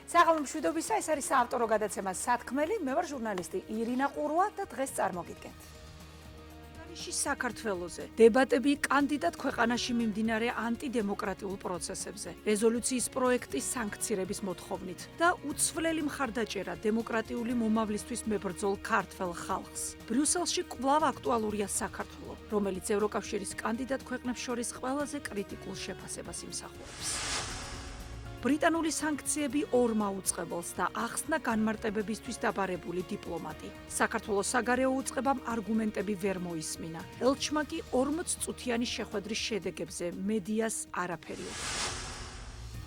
საღამო მშვიდობისა, ეს არის საავტორო გადაცემა სათქმელი, მე ვარ ჟურნალისტი ირინა ყურვა და დღეს წარმოგიდგენთ. საქართველოზე დებატები კანდიდატ ქვეყანაში მიმდინარე ანტიდემოკრატიულ პროცესებზე, რეზოლუციის პროექტის სანქცირების მოთხოვნით და უცვლელი მხარდაჭერა დემოკრატიული მომავლისთვის მებრძოლ ქართველ ხალხს. ბრიუსელში კვლავ აქტუალურია საქართველო, რომელიც ევროკავშირის კანდიდატ ქვეყნებს შორის ყველაზე კრიტიკულ შეფასებას იმსახურებს. ბრიტანული სანქციები ორ მაუწყებელს და ახსნა განმარტებებისთვის დაბარებული დიპლომატი. საქართველოს საგარეო უწყებამ არგუმენტები ვერ მოისმინა. ელჩმა კი 40 წუთიანი შეხვედრის შედეგებზე მედიას არაფერი უთხრა.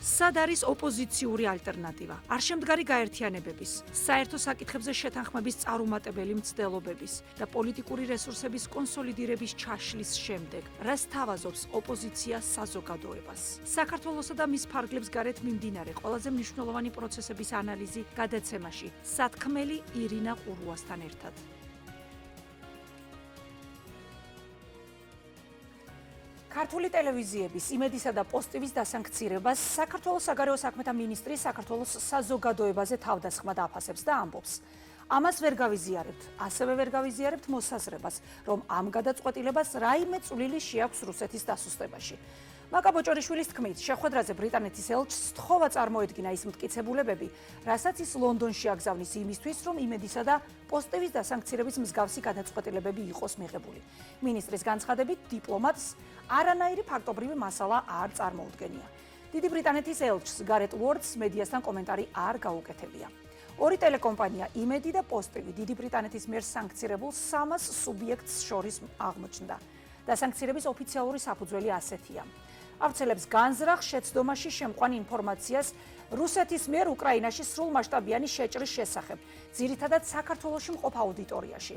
სად არის ოპოზიციური ალტერნატივა? არ შემდგარი გაერთიანებების, საერთო საკითხებზე შეთანხმების წარუმატებელი მცდელობების და პოლიტიკური რესურსების კონსოლიდირების ჩაშლის შემდეგ, რას თავაზობს ოპოზიცია საზოგადოებას? საქართველოსა და მის ფარგლებს გარეთ მიმდინარე ყველაზე მნიშვნელოვანი პროცესების ანალიზი გადაცემაში სათქმელი ირინა ყურვასთან ერთად. ქართული ტელევიზიების იმედისა და პოსტივის დასანქცირებას საქართველოს საგარეო საქმეთა მინისტრი საქართველოს საზოგადოებაზე თავდასხმა დაფასებს და ამბობს. ამას ვერ გავიზიარებთ, ასევე ვერ გავიზიარებთ მოსაზრებას, რომ ამ გადაწყვეტილებას რაიმე წვლილი შეაქვს რუსეთის დასუსტებაში. მაკა ბოჭორიშვილის თქმით, შეხვედრაზე ბრიტანეთის ელჩს სთხოვა წარმოედგინა ის მტკიცებულებები, რასაც ის ლონდონში აგზავნის იმისთვის, რომ იმედისა და პოსტივის დასანქცირების მსგავსი გადაწყვეტილებები იყოს მიღებული. მინისტრის განცხადებით, დიპლომატს არანაირი ფაქტობრივი მასალა არ წარმოუდგენია. დიდი ბრიტანეთის ელჩს გარეტ უორდს მედიასთან კომენტარი არ გაუკეთებია. ორი ტელეკომპანია იმედი და პოსტივი დიდი ბრიტანეთის მიერ სანქცირებულ 300 სუბიექტს შორის აღმოჩნდა. დასანქცირების ოფიციალური საფუძველი ასეთია. ავრცელებს განზრახ შეცდომაში შემყვან ინფორმაციას რუსეთის მიერ უკრაინაში სრულმასშტაბიანი შეჭრის შესახებ, ძირითადად საქართველოში მყოფ აუდიტორიაში.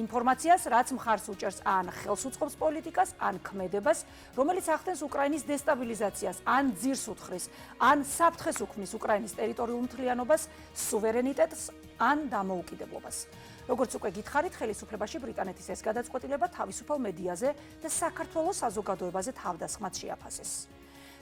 ინფორმაციას, რაც მხარს უჭერს ან ხელს უწყობს პოლიტიკას, ან ქმედებას, რომელიც ახდენს უკრაინის დესტაბილიზაციას, ან ძირს უთხრის, ან საფრთხეს უქმნის უკრაინის ტერიტორიულ მთლიანობას, სუვერენიტეტს, ან დამოუკიდებლობას. როგორც უკვე გითხარით, ხელისუფლებაში ბრიტანეთის ეს გადაწყვეტილება თავისუფალ მედიაზე და საქართველოს საზოგადოებაზე თავდასხმად შეაფასეს.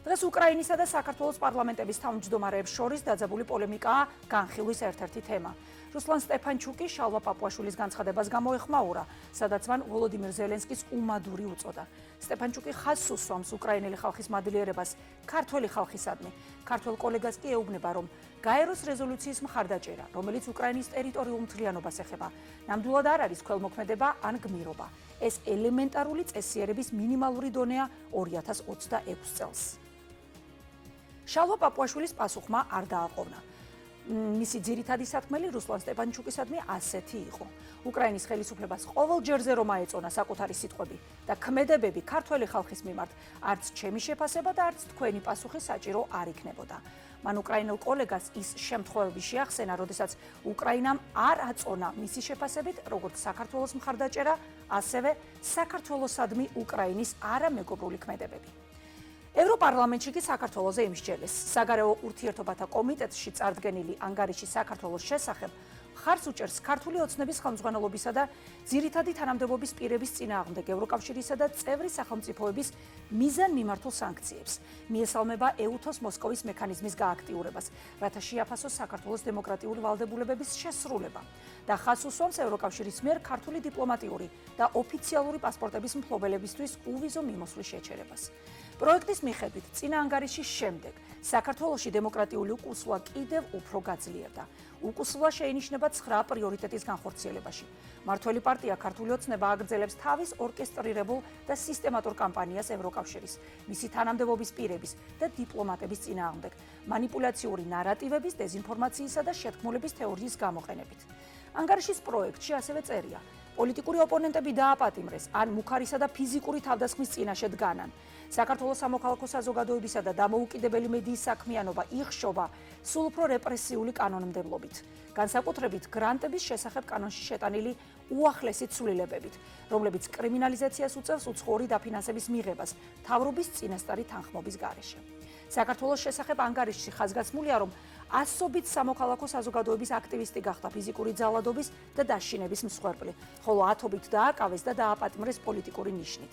დღეს უკრაინისა და საქართველოს პარლამენტების თავმჯდომარეებს შორის დაძაბული პოლემიკაა განხილვის ერთ-ერთი თემა. რუსლან სტეფანჩუკი შალვა პაპუაშვილის განცხადებას გამოეხმაურა, სადაც მან ვოლოდიმირ ზელენსკის უმადური უწოდა. სტეფანჩუკი ხაზს უსვამს უკრაინელი ხალხის მადლიერებას ქართველი ხალხისადმი. ქართველ კოლეგას კი ეუბნება, რომ გაეროს რეზოლუციის მხარდაჭერა, რომელიც უკრაინის ტერიტორიულ მთლიანობას ეხება, ნამდვილად არ არის ქველმოქმედება ან გმირობა. ეს ელემენტარული წესიერების მინიმალური დონეა 2026 წელს. შალვა პაპუაშვილის პასუხმა არ დააყოვნა. მისი ძირითადი სათქმელი რუსლან სტეფანჩუკისადმი ასეთი იყო. უკრაინის ხელისუფლებას ყოველ ჯერზე რომ აეწონა საკუთარი სიტყვები და ქმედებები ქართველი ხალხის მიმართ, არც ჩემი შეფასება და არც თქვენი პასუხი საჭირო არ იქნებოდა. მან უკრაინელ კოლეგას ის შემთხვევები შეახსენა, როდესაც უკრაინამ არ აწონა მისი შეფასებით, როგორც საქართველოს მხარდაჭერა, ასევე საქართველოსადმი უკრაინის არამეგობრული ქმედებები. ევროპარლამენტში კი საქართველოზე იმსჯელეს. საგარეო ურთიერთობათა კომიტეტში წარდგენილი ანგარიში საქართველოს შესახებ მხარს უჭერს ქართული ოცნების ხელმძღვანელობისა და ძირითადი თანამდებობის პირების წინააღმდეგ ევროკავშირისა და წევრი სახელმწიფოების მიზანმიმართულ სანქციებს. მიესალმება ეუთოს მოსკოვის მექანიზმის გააქტიურებას, რათა შეაფასოს საქართველოს დემოკრატიული ვალდებულებების შესრულება და ხაზს უსვამს ევროკავშირის მიერ ქართული დიპლომატიური და ოფიციალური პასპორტების მფლობელებისთვის უვიზო მიმოსვლის შეჩერებას. პროექტის მიხედვით, წინა ანგარიშის შემდეგ საქართველოში დემოკრატიული უკუსვლა კიდევ უფრო გაძლიერდა. უკუსვლა შეინიშნება 9 პრიორიტეტის განხორციელებაში. მართველი პარტია ქართული ოცნება აგრძელებს თავის ორკესტრირებულ და სისტემატურ კამპანიას ევროკავშირის, მისი თანამდებობის პირების და დიპლომატების წინააღმდეგ, მანიპულაციური ნარატივების, დეზინფორმაციისა და შეთქმულების თეორიის გამოყენებით. ანგარიშის პროექტში ასევე წერია: პოლიტიკური ოპონენტები დააპატიმრეს, ან მუქარისა და ფიზიკური თავდასხმის წინაშე დგანან. საქართველოს სამოქალაქო საზოგადოებისა და დამოუკიდებელი მედიის საქმიანობა იხშობა სულ უფრო რეპრესიული კანონმდებლობით. განსაკუთრებით გრანტების შესახებ კანონში შეტანილი უახლესი ცვლილებებით, რომლებიც კრიმინალიზაციას უწევს უცხოური დაფინანსების მიღებას მთავრობის წინასწარი თანხმობის გარეშე. საქართველოს შესახებ ანგარიშში ხაზგასმულია, რომ ასობით სამოქალაქო საზოგადოების აქტივისტი გახდა ფიზიკური ძალადობის და დაშინების მსხვერპლი, ხოლო 10-ობით დააკავეს და დააპატიმრეს პოლიტიკური ნიშნით.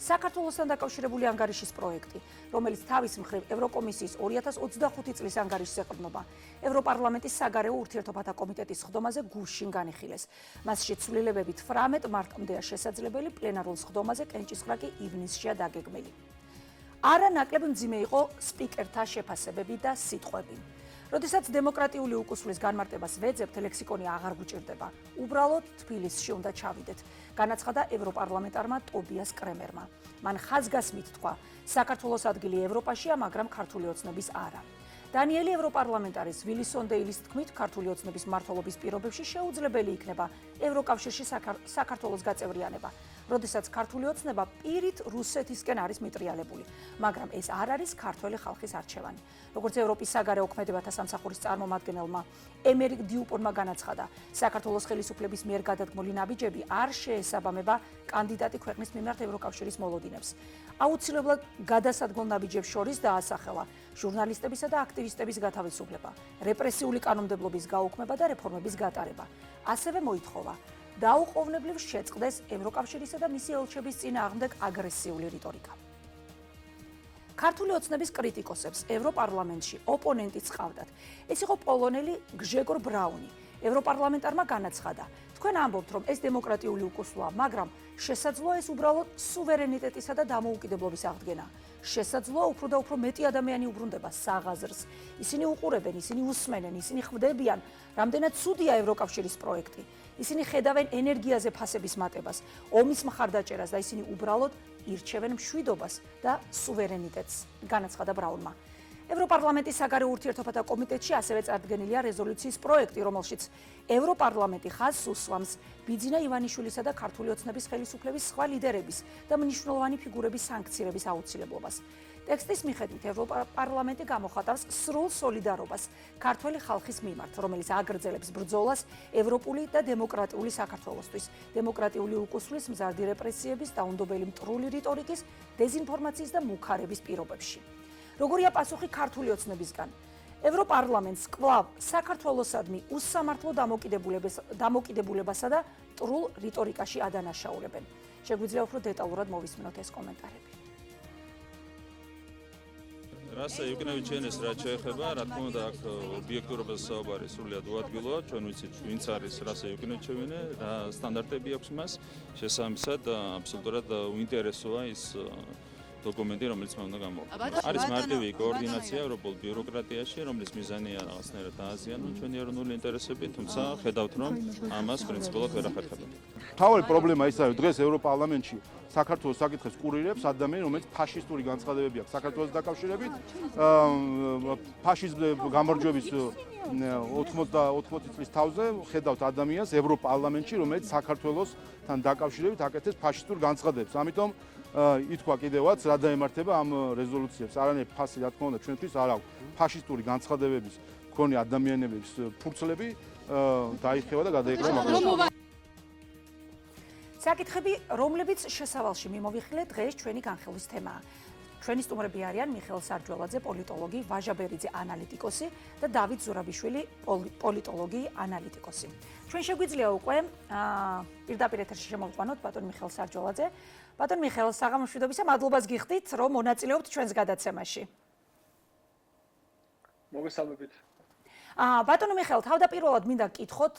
საქართველოსთან დაკავშირებული ანგარიშის პროექტი, რომელიც თავის მხრივ ევროკომისიის 2025 წლის ანგარიშს ეყრდნობა, ევროპარლამენტის საგარეო ურთიერთობათა კომიტეტის სხდომაზე გუშინ განიხილეს. მასში ცვლილებები 18 მარტამდეა შესაძლებელი, პლენარულ სხდომაზე კენჭისყრა კი ივნისშია დაგეგმილი. არა ნაკლებ მძიმე იყო სპიკერთა შეფასებები და სიტყვები. როდესაც დემოკრატიული უკუსვლის განმარტებას ვეძებთ, ლექსიკონი აღარ გვჭირდება. უბრალოდ თბილისში უნდა ჩავიდეთ, განაცხადა ევროპარლამენტარმა ტობიას კრემერმა. მან ხაზგასმით თქვა, საქართველოს ადგილი ევროპაშია, მაგრამ ქართული ოცნების არა. დანიელი ევროპარლამენტარის ვილი სონდეილის თქმით, ქართული ოცნების მმართველობის პირობებში შეუძლებელი იქნება ევროკავშირში საქართველოს გაწევრიანება, როდესაც ქართული ოცნება პირით რუსეთისკენ არის მიტრიალებული, მაგრამ ეს არ არის ქართველი ხალხის არჩევანი. როგორც ევროპის საგარეო ქმედებათა სამსახურის წარმომადგენელმა ემერიკ დიუპონმა განაცხადა, საქართველოს ხელისუფლების მიერ გადადგმული ნაბიჯები არ შეესაბამება კანდიდატი ქვეყნის მიმართ ევროკავშირის მოლოდინებს. აუცილებლად გადასადგმელ ნაბიჯებს შორის დაასახელა ჟურნალისტებისა და აქტივისტების გათავისუფლება, რეპრესიული კანონმდებლობის გაუქმება და რეფორმების გატარება. ასევე მოითხოვა, დაუყოვნებლივ შეწყდეს ევროკავშირისა და მისი ელჩების წინააღმდეგ აგრესიული რიტორიკა. ქართული ოცნების კრიტიკოსებს ევროპარლამენტში ოპონენტიც ჰყავდათ. ეს იყო პოლონელი გჟეგორ ბრაუნი. ევროპარლამენტარმა განაცხადა, თქვენ ამბობთ, რომ ეს დემოკრატიული უკუსვაა, მაგრამ შესაძლოა ეს უბრალოდ სუვერენიტეტისა და დამოუკიდებლობის აღდგენა. შესაძლოა უფრო და უფრო მეტი ადამიანი უბრუნდება საღაზრს. ისინი უყურებენ, ისინი უსმენენ, ისინი ხვდებიან, რამდენად ცუდია ევროკავშირის პროექტი. ისინი ხედავენ ენერგიაზე ფასების მატებას, ომის მხარდაჭერას და ისინი უბრალოდ ირჩევენ მშვიდობას და სუვერენიტეტს, განაცხადა ბრაუნმა. ევროპარლამენტის საგარეო ურთიერთობათა კომიტეტში ასევე წარდგენილია რეზოლუციის პროექტი, რომელშიც ევროპარლამენტი ხაზს უსვამს ბიძინა ივანიშვილისა და ქართული ოცნების ხელისუფლების სხვა ლიდერების და მნიშვნელოვანი ფიგურების სანქცირების აუცილებლობას. ტექსტის მიხედვით ევროპარლამენტი გამოხატავს სრულ სოლიდარობას ქართველი ხალხის მიმართ, რომელიც აგრძელებს ბრძოლას ევროპული და დემოკრატიული საქართველოსთვის, დემოკრატიული უკუსვლის, მზარდი რეპრესიების, დაუნდობელი მტრული რიტორიკის, დეზინფორმაციის და მუქარების პირობებში. როგორია პასუხი ქართული ოცნებისგან? ევროპარლამენტს კვლავ საქართველოსადმი უსამართლო დამოკიდებულებასა და მტრულ რიტორიკაში ადანაშაულებენ. შეგვიძლია უფრო დეტალურად მოვისმინოთ ეს კომენტარები. რასა იუკნევიჩენეს რაც შეეხება, რა თქმა უნდა, აქ ობიექტურობაზე საუბარი სრულიად უადგილოა, ჩვენ ვიცით, ვინც არის რასა იუკნევიჩენე, რა სტანდარტები აქვს მას, შესაბამისად აბსოლუტურად უინტერესოა ის დოკუმენტი, რომელიც მან უნდა გამოვაყენოს. არის მარტივი კოორდინაცია ევროპულ ბიუროკრატიაში, რომლის მიზანია რაღაცნაირად დააზიანონ ჩვენი ეროვნული ინტერესები, თუმცა ხედავთ, რომ ამას პრინციპულად ვერ ახერხებენ. მთავარი პრობლემა ის არის, დღეს ევროპარლამენტში საქართველოს საკითხებს კურირებს ადამიანი, რომელიც ფაშისტური განცხადებები აქვს საქართველოს დაკავშირებით, ფაშიზმ გამარჯვების 80 წლის თავზე ხედავთ ადამიანს ევროპარლამენტში, რომელიც საქართველოსთან დაკავშირებით აკეთებს ფაშისტურ განცხადებებს. ამიტომ ითქვა კიდევაც რა დაემართება ამ რეზოლუციებს. არანაირი ფასი რა თქმა უნდა ჩვენთვის არ აქვს. ფაშისტური განცხადებების მქონე ადამიანების ფურცლები დაიხევა და გადაეკრა მაგალითად. საკითხები, რომლებიც შესავალში მიმოვიხილეთ, დღეს ჩვენი განხილვის თემაა. ჩვენი სტუმრები არიან მიხეილ სარჯველაძე, პოლიტოლოგი, ვაჟა ბერიძე, ანალიტიკოსი და დავით ზურაბიშვილი, პოლიტოლოგი, ანალიტიკოსი. ჩვენ შეგვიძლია უკვე პირდაპირ ეთერში შემოვყვანოთ ბატონ მიხეილ სარჯველაძე. ბატონ მიხეილ, საღამო მშვიდობისა, მადლობას გიხდით, რომ მონაწილეობთ ჩვენს გადაცემაში. მოგესალმებით. ბატონო მიხეილ, თავდაპირველად მინდა გკითხოთ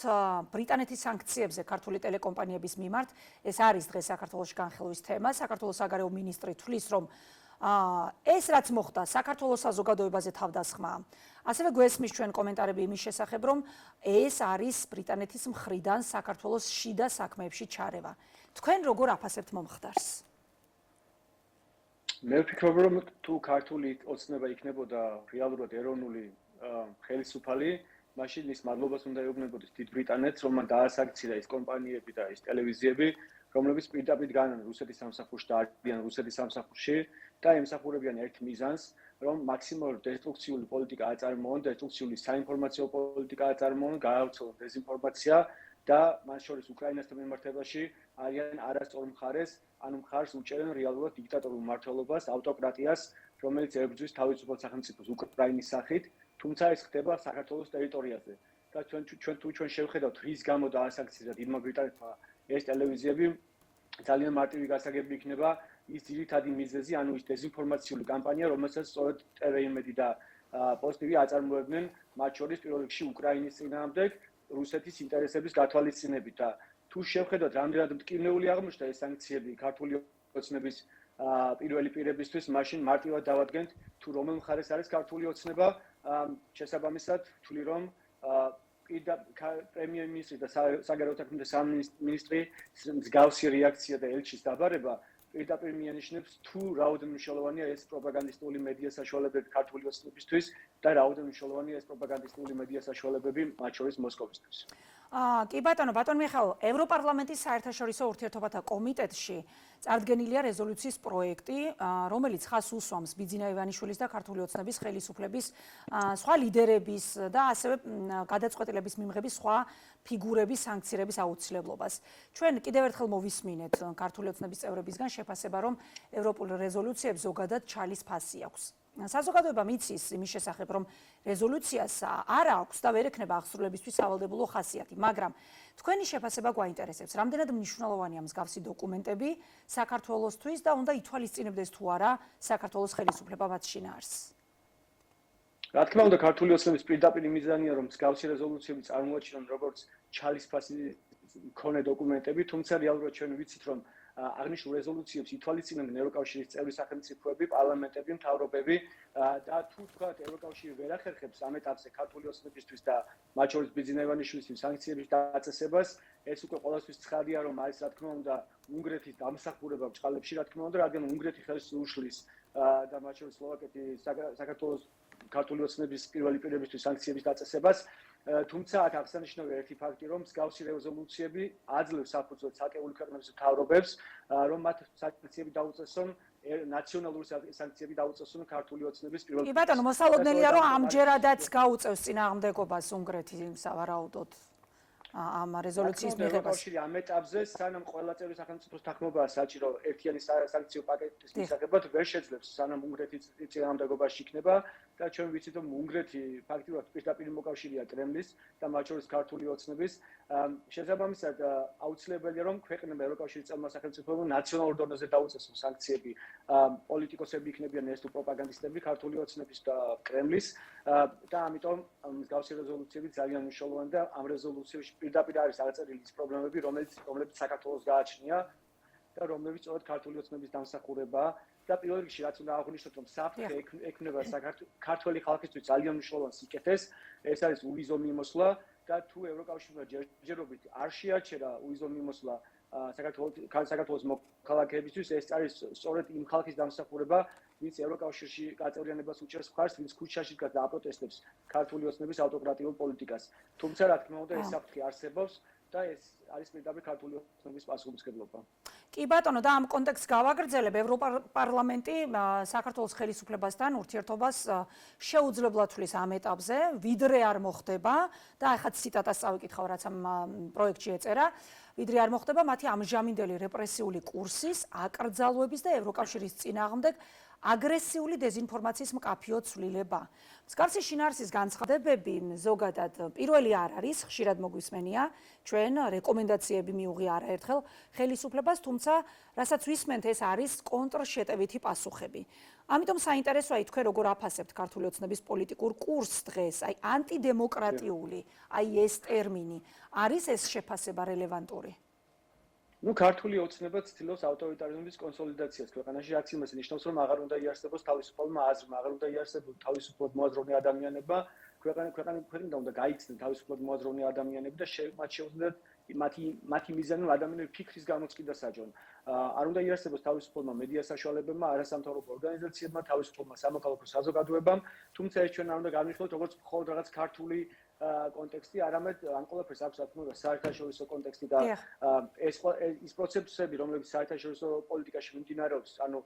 ბრიტანეთის სანქციებზე ქართული ტელეკომპანიების მიმართ. ეს არის დღეს საქართველოში განხილვის თემა. საქართველოს საგარეო მინისტრი თვლის, რომ ეს რაც მოხდა საქართველოს საზოგადოებაზე თავდასხმაა. ასევე გვესმის ჩვენ კომენტარები იმის შესახებ, რომ ეს არის ბრიტანეთის მხრიდან საქართველოს შიდა საქმეებში ჩარევა. თქვენ როგორ აფასებთ მომხდარს? მე ვფიქრობ, რომ თუ ქართული ოცნება იქნებოდა რეალურად ეროვნული ხელისუფალი, მაშინ ის მადლობას უნდა ეუბნებოდეს დიდ ბრიტანეთს, რომ მან დაასაქცია ის კომპანიები და ის ტელევიზიები, რომლებიც პირდაპირ განან რუსეთის სამსახურში და არიან რუსეთის სამსახურში და ემსახურებიან ერთ მიზანს, რომ მაქსიმალურ დესტრუქციული პოლიტიკა აწარმოონ, დესტრუქციული საინფორმაციო პოლიტიკა აწარმოონ, გაავრცელონ დეზინფორმაცია და მათ შორის უკრაინასთან მიმართებაში არიან არასწორ მხარეს, ანუ მხარს უჭერენ რეალურად დიქტატორულ მმართველობას, ავტოკრატიას, რომელიც ებრძვის თავისუფალ სახელმწიფოს უკრაინის სახით, თუმცა ეს ხდება საქართველოს ტერიტორიაზე. და ჩვენ შევხედავთ, რის გამო დაასაქცია დიდმა ბრიტანეთმა ეს ტელევიზიები, ძალიან მარტივი გასაგები იქნება ის ძირითადი მიზეზი, ანუ ის დეზინფორმაციული კამპანია, რომელსაც სწორედ TV-იმედი და პოსტივი აწარმოებდნენ, მათ შორის პირველ რიგში უკრაინის წინააღმდეგ რუსეთის ინტერესების გათვალისწინებით და თუ შევხედოთ, რამდენად მტკივნეული აღმოჩნდა ეს სანქციები ქართული ოცნების პირველი პირებისთვის, მაშინ მარტივად დავადგენთ, თუ რომელ მხარეს არის ქართული ოცნება, შესაბამისად ვთვლი, რომ პრემიერ-მინისტრი და საგარეო საქმეთა სამინისტრი მსგავსი რეაქცია და ელჩის დაბარება პირდაპირ მიანიშნებს თუ რაოდენობით მნიშვნელოვანია ეს პროპაგანდისტული მედია საშუალებები ქართული ოცნებისთვის და რაოდენობით მნიშვნელოვანია ეს პროპაგანდისტული მედია საშუალებები მათ შორის მოსკოვისთვის. კი ბატონო მიხაილ, ევროპარლამენტის საერთაშორისო ურთიერთობათა კომიტეტში წარდგენილია რეზოლუციის პროექტი, რომელიც ხაზს უსვამს ბიძინა ივანიშვილის და ქართული ოცნების ხელისუფლების სხვა ლიდერების და ასევე გადაწყვეტილების მიღების სხვა ფიგურების სანქცირების აუცილებლობას. ჩვენ კიდევ ერთხელ მოვისმინეთ ქართული ოცნების წევრებისგან შეფასება, რომ ევროპულ რეზოლუციებს ზოგადად ჩალის ფასი აქვს. საზოგადოება მიცის იმის შესახებ, რომ რეზოლუციას არ აქვს და ვერ ექნება აღსრულებისთვის სავალდებულო ხასიათი, მაგრამ თქვენი შეფასება გვაინტერესებს, რამდენად მნიშვნელოვანია მსგავსი დოკუმენტები საქართველოსთვის და უნდა ითვალისწინებდეს თუ არა საქართველოს ხელისუფლება მათ შინაარსს. რა თქმა უნდა, ქართული ოცნების პირდაპირ მიზანია, რომ მსგავსი რეზოლუციები წარმოაჩინონ როგორც ჩალის ფასი მქონე დოკუმენტები, თუმცა რეალურად ჩვენ ვიცით, რომ აღნიშნულ რეზოლუციებს ითვალისწინებენ ევროკავშირის წევრი სახელმწიფოები, პარლამენტები, მთავრობები და თუ თქვათ ევროკავშირი ვერ ახერხებს ამ ეტაპზე ქართული ოცნებისთვის და მათ შორის ბიძინა ივანიშვილის სანქციების დაწესებას, ეს უკვე ყოველთვის ცხადია, რომ არის რა თქმა უნდა უნგრეთის დამსახურება ბჭყალებში, რა თქმა უნდა, რადგან უნგრეთი ხელს უშლის და მათ შორის სლოვაკეთი საქართველოს ქართული ოცნების პირველი პირებისთვის სანქციების დაწესებას. თუმცა აქ აღსანიშნავია ერთი ფაქტი, რომ მსგავსი რეზოლუციები აძლევს საფუძვლად ცალკეული ქვეყნების მთავრობებს, რომ მათ სანქციები დაუწესონ, ნაციონალური სანქციები დაუწესონ ქართული ოცნების პირველი. კი ბატონო, მოსალოდნელია, რომ ამჯერადაც გაუწევს წინააღმდეგობას უნგრეთი სავარაუდოდ ამ რეზოლუციის მიღებას. ევროკავშირი ამ ეტაპზე, სანამ ყველა წევრი სახელმწიფოს თანხმობაა საჭირო ერთიანი სანქციო პაკეტის მისაღებად, ვერ შეძლებს, სანამ უნგრეთი წინააღმდეგობაში იქნება და ჩვენ ვიცით, რომ უნგრეთი ფაქტიურად პირდაპირ მოკავშირეა კრემლის და მათ შორის ქართული ოცნების. შესაბამისად, აუცილებელია, რომ ქვეყნებმა ევროკავშირის წევრმა სახელმწიფოებმა ნაციონალურ დონეზე დაუწესონ სანქციები პოლიტიკოსები იქნებიან ეს თუ პროპაგანდისტები ქართული ოცნების და კრემლის და ამიტომ მსგავსი რეზოლუციები ძალიან მნიშვნელოვანია და ამ რეზოლუციაში პირდაპირ არის აღწერილი ის პრობლემები, რომლებიც საქართველოს გააჩნია და რომლებიც სწორედ ქართული ოცნების დამსახურებაა და პირველ რიგში რაც უნდა აღვნიშნოთ, რომ საფრთხე ექმნება ქართველი ხალხისთვის ძალიან მნიშვნელოვან სიკეთეს, ეს არის უვიზო მიმოსვლა და თუ ევროკავშირმა ჯერჯერობით არ შეაჩერა უვიზო მიმოსვლა საქართველოს მოქალაქეებისთვის, ეს არის სწორედ იმ ხალხის დამსახურება, ვინც ევროკავშირში გაწევრიანებას უჭერს მხარს, ვინც ქუჩაში დგას და აპროტესტებს ქართული ოცნების ავტოკრატიულ პოლიტიკას. თუმცა რა თქმა უნდა, ეს საფრთხე არსებობს და ეს არის პირდაპირ ქართული ოცნების პასუხისმგებლობა. კი ბატონო, და ამ კონტექსტს გავაგრძელებ, ევროპარლამენტი საქართველოს ხელისუფლებასთან ურთიერთობას შეუძლებლად თვლის ამ ეტაპზე, ვიდრე არ მოხდება და ახლა ციტატას წავიკითხავ, რაც ამ პროექტში ეწერა, ვიდრე არ მოხდება მათი ამჟამინდელი რეპრესიული კურსის, აკრძალვების და ევროკავშირის წინააღმდეგ აგრესიული დეზინფორმაციის მკაფიო ცვლილება. მსგავსი შინაარსის განცხადებები ზოგადად პირველი არ არის, ხშირად მოგვისმენია, ჩვენ რეკომენდაციები მიუღია არაერთხელ ხელისუფლებას, თუმცა რასაც ვისმენთ, ეს არის კონტრშეტევითი პასუხები. ამიტომ საინტერესოა თქვენ როგორ აფასებთ ქართული ოცნების პოლიტიკურ კურსს დღეს, აი ანტიდემოკრატიული, აი ეს ტერმინი, არის ეს შეფასება რელევანტური? ნუ ქართული ოცნება ცდილობს ავტორიტარიზმის კონსოლიდაციას ქვეყანაში, რაც იმას ნიშნავს, რომ აღარ უნდა იარსებოს თავისუფალმა აზრმა, აღარ უნდა იარსებოს თავისუფლად მოაზროვნე ადამიანებმა, ქვეყანა უნდა გაიცნონ თავისუფლად მოაზროვნე ადამიანები და მათ შეუძლიათ მათი მიზანი ადამიანების ფიქრის გამოწყდა საჯონ. არ უნდა იარსებოს თავისუფალმა მედია საშუალებებმა, არასამთავრობო ორგანიზაციებმა, თავისუფალმა სამოქალაქო საზოგადოებამ, თუმცა ეს ჩვენ არ უნდა განვიხილოთ როგორც მხოლოდ რაღაც ქართული კონტექსტი, არამედ ამ ყველაფერს აქვს ათმობა საერთაშორისო კონტექსტი და ის პროცესები, რომლებიც საერთაშორისო პოლიტიკაში მიმდინარეობს, ანუ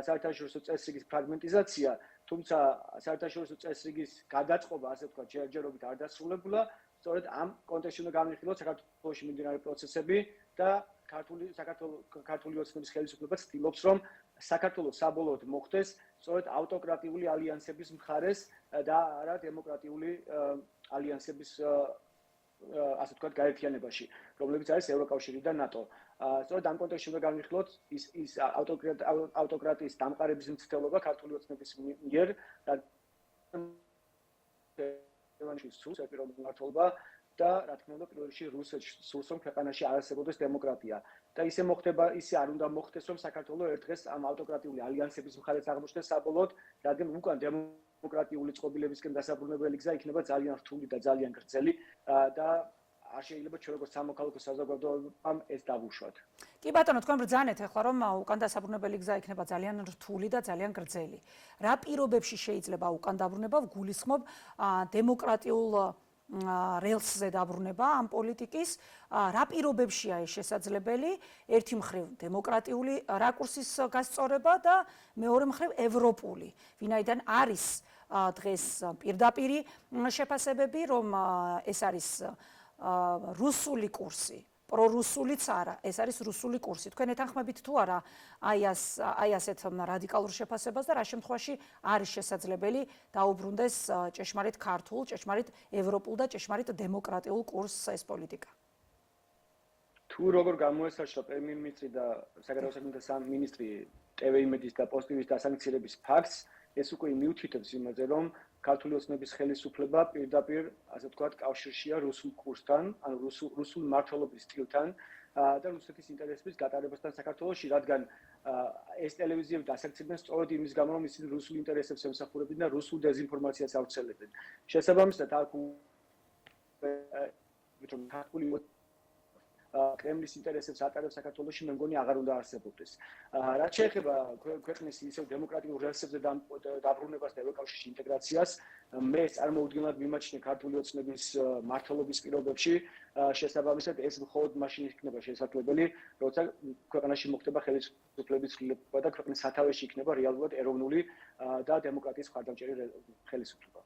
საერთაშორისო წესრიგის ფრაგმენტიზაცია, თუმცა საერთაშორისო წესრიგის გადაწყობა, ასე ვთქვათ, ჯერჯერობით არ დასრულებულა, სწორედ ამ კონტექსტში უნდა განვიხილოთ საქართველოში მიმდინარე პროცესები და ქართული ოცნების ხელისუფლება ცდილობს, რომ საქართველოს საბოლოოდ მოხდეს სწორედ ავტოკრატიული ალიანსების მხარეს და არა დემოკრატიული ალიანსების ასე ვთქვათ გაერთიანებაში, რომლებიც არის ევროკავშირი და ნატო. სწორედ ამ კონტექსტში უნდა განვიხილოთ ის ავტოკრატიის დამყარების მცდელობა ქართული ოცნების მიერ ერევანის სულს ეპირობ მმართველობა და რა თქმა უნდა პირველ რიგში რუსეთს სულს რომ ქვეყანაში არ არსებობდეს დემოკრატია და ისე მოხდება ისე არ უნდა მოხდეს რომ საქართველოს ერთ დღეს ამ ავტოკრატიული ალიანსების მხარეც აღმოჩნდეს საბოლოოდ რადგან უკან დემოკრატიული წყობილებისკენ დასაბრუნებელი გზა იქნება ძალიან რთული და ძალიან გრძელი და არ შეიძლება ჩვენ როგორც სამოქალაქო საზოგადოებამ ეს დავუშვათ. კი ბატონო, თქვენ ბრძანეთ ახლა რომ უკან დასაბრუნებელი გზა იქნება ძალიან რთული და ძალიან გრძელი. რა პირობებში შეიძლება უკან დაბრუნება გულისხმობ დემოკრატიულ რელსზე დაბრუნება ამ პოლიტიკის, რა პირობებშია ეს შესაძლებელი? ერთი მხრივ დემოკრატიული რაკურსის გასწორება და მეორე მხრივ ევროპული. ვინაიდან არის დღეს პირდაპირი შეფასებები, რომ ეს არის რუსული კურსი, პრორუსულიც არა, ეს არის რუსული კურსი. თქვენ ეთანხმებით თუ არა აი ასეთ რადიკალურ შეფასებას და რა შემთხვევაში არის შესაძლებელი დაუბრუნდეს ჭეშმარიტ ქართულ, ჭეშმარიტ ევროპულ და ჭეშმარიტ დემოკრატიულ კურსს ეს პოლიტიკა? თუ როგორ გამოესარჩა პრემიერ-მინისტრი და საგარეო საქმეთა მინისტრი TV-იმედის და პოსტივის დასანქცირების ფაქტს, ეს უკვე მიუთითებს იმაზე, რომ ქართული ოცნების ხელისუფლება პირდაპირ, ასე ვთქვათ, კავშირშია რუსულ კურსთან, ანუ რუსულ მმართველობის სტილთან და რუსეთის ინტერესების გატარებასთან საქართველოში, რადგან ეს ტელევიზიები დასაქცირდნენ სწორედ იმის გამო, რომ ისინი რუსულ ინტერესებს ემსახურებდნენ და რუსულ დეზინფორმაციას ავრცელებდნენ. შესაბამისად, აქ ქართული კრემლის ინტერესებს ატარებს საქართველოში, მე მგონი აღარ უნდა არსებობდეს. რაც შეეხება ქვეყნის ისევ დემოკრატიულ რელსებზე დაბრუნებას და ევროკავშირში ინტეგრაციას, მე წარმოუდგენლად მიმაჩნია ქართული ოცნების მმართველობის პირობებში, შესაბამისად ეს მხოლოდ მაშინ იქნება შესაძლებელი, როცა ქვეყანაში მოხდება ხელისუფლების ცვლილება და ქვეყნის სათავეში იქნება რეალურად ეროვნული და დემოკრატიის მხარდამჭერი ხელისუფლება.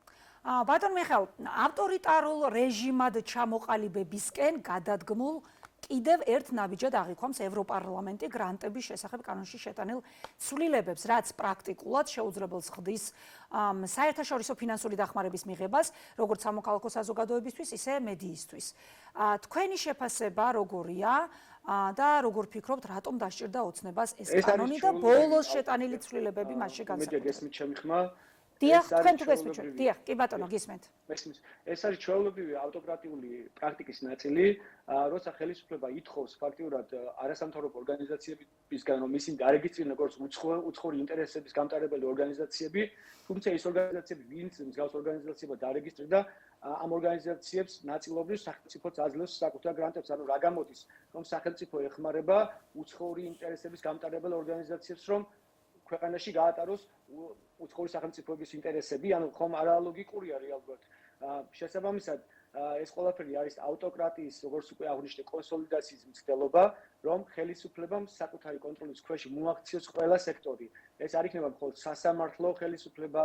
ბატონ მიხეილ, ავტორიტარულ რეჟიმად ჩამოყალიბებისკენ გადადგმულ კიდევ ერთ ნაბიჯად აღიქვამს ევროპარლამენტი გრანტების შესახებ კანონში შეტანილ ცვლილებებს, რაც პრაქტიკულად შეუძლებელს ხდის საერთაშორისო ფინანსური დახმარების მიღებას, როგორც სამოქალაქო საზოგადოებისთვის, ისე მედიისთვის. თქვენი შეფასება როგორია და როგორ ფიქრობთ, რატომ დასჭირდა ოცნებას ეს კანონი და ბოლოს შეტანილი ცვლილებები მასში განსაკუთრებით? გესმით ჩემი ხმა? დიახ, თქვენ თუ გესმით ჩვენ. დიახ, კი ბატონო, გისმენთ. ეს არის ჩვეულებრივი ავტოკრატიული პრაქტიკის ნაწილი, როცა ხელისუფლება ითხოვს ფაქტიურად არასამთავრობო ორგანიზაციებისგან, რომ ისინი დარეგისტრირდნენ როგორც უცხოური ინტერესების გამტარებელი ორგანიზაციები, თუმცა ეს ორგანიზაციები, ვინც მსგავს ორგანიზაციებად დარეგისტრირდა, ამ ორგანიზაციებს ნაწილობრივ სახელმწიფოც აძლევს საკუთარ გრანტებს, ანუ რა გამოდის, რომ სახელმწიფო ეხმარება უცხოური ინტერესების გამტარებელ ორგანიზაციებს, რომ ქვეყანაში გაატაროს უცხოური სახელმწიფოების ინტერესები, ანუ ხომ არალოგიკურია რეალურად. შესაბამისად, ეს ყველაფერი არის ავტოკრატიის, როგორც უკვე აღნიშნე, კონსოლიდაციის მცდელობა, რომ ხელისუფლებამ საკუთარი კონტროლის ქვეშ მოაქციოს ყველა სექტორი. ეს არ იქნება მხოლოდ სასამართლო ხელისუფლება,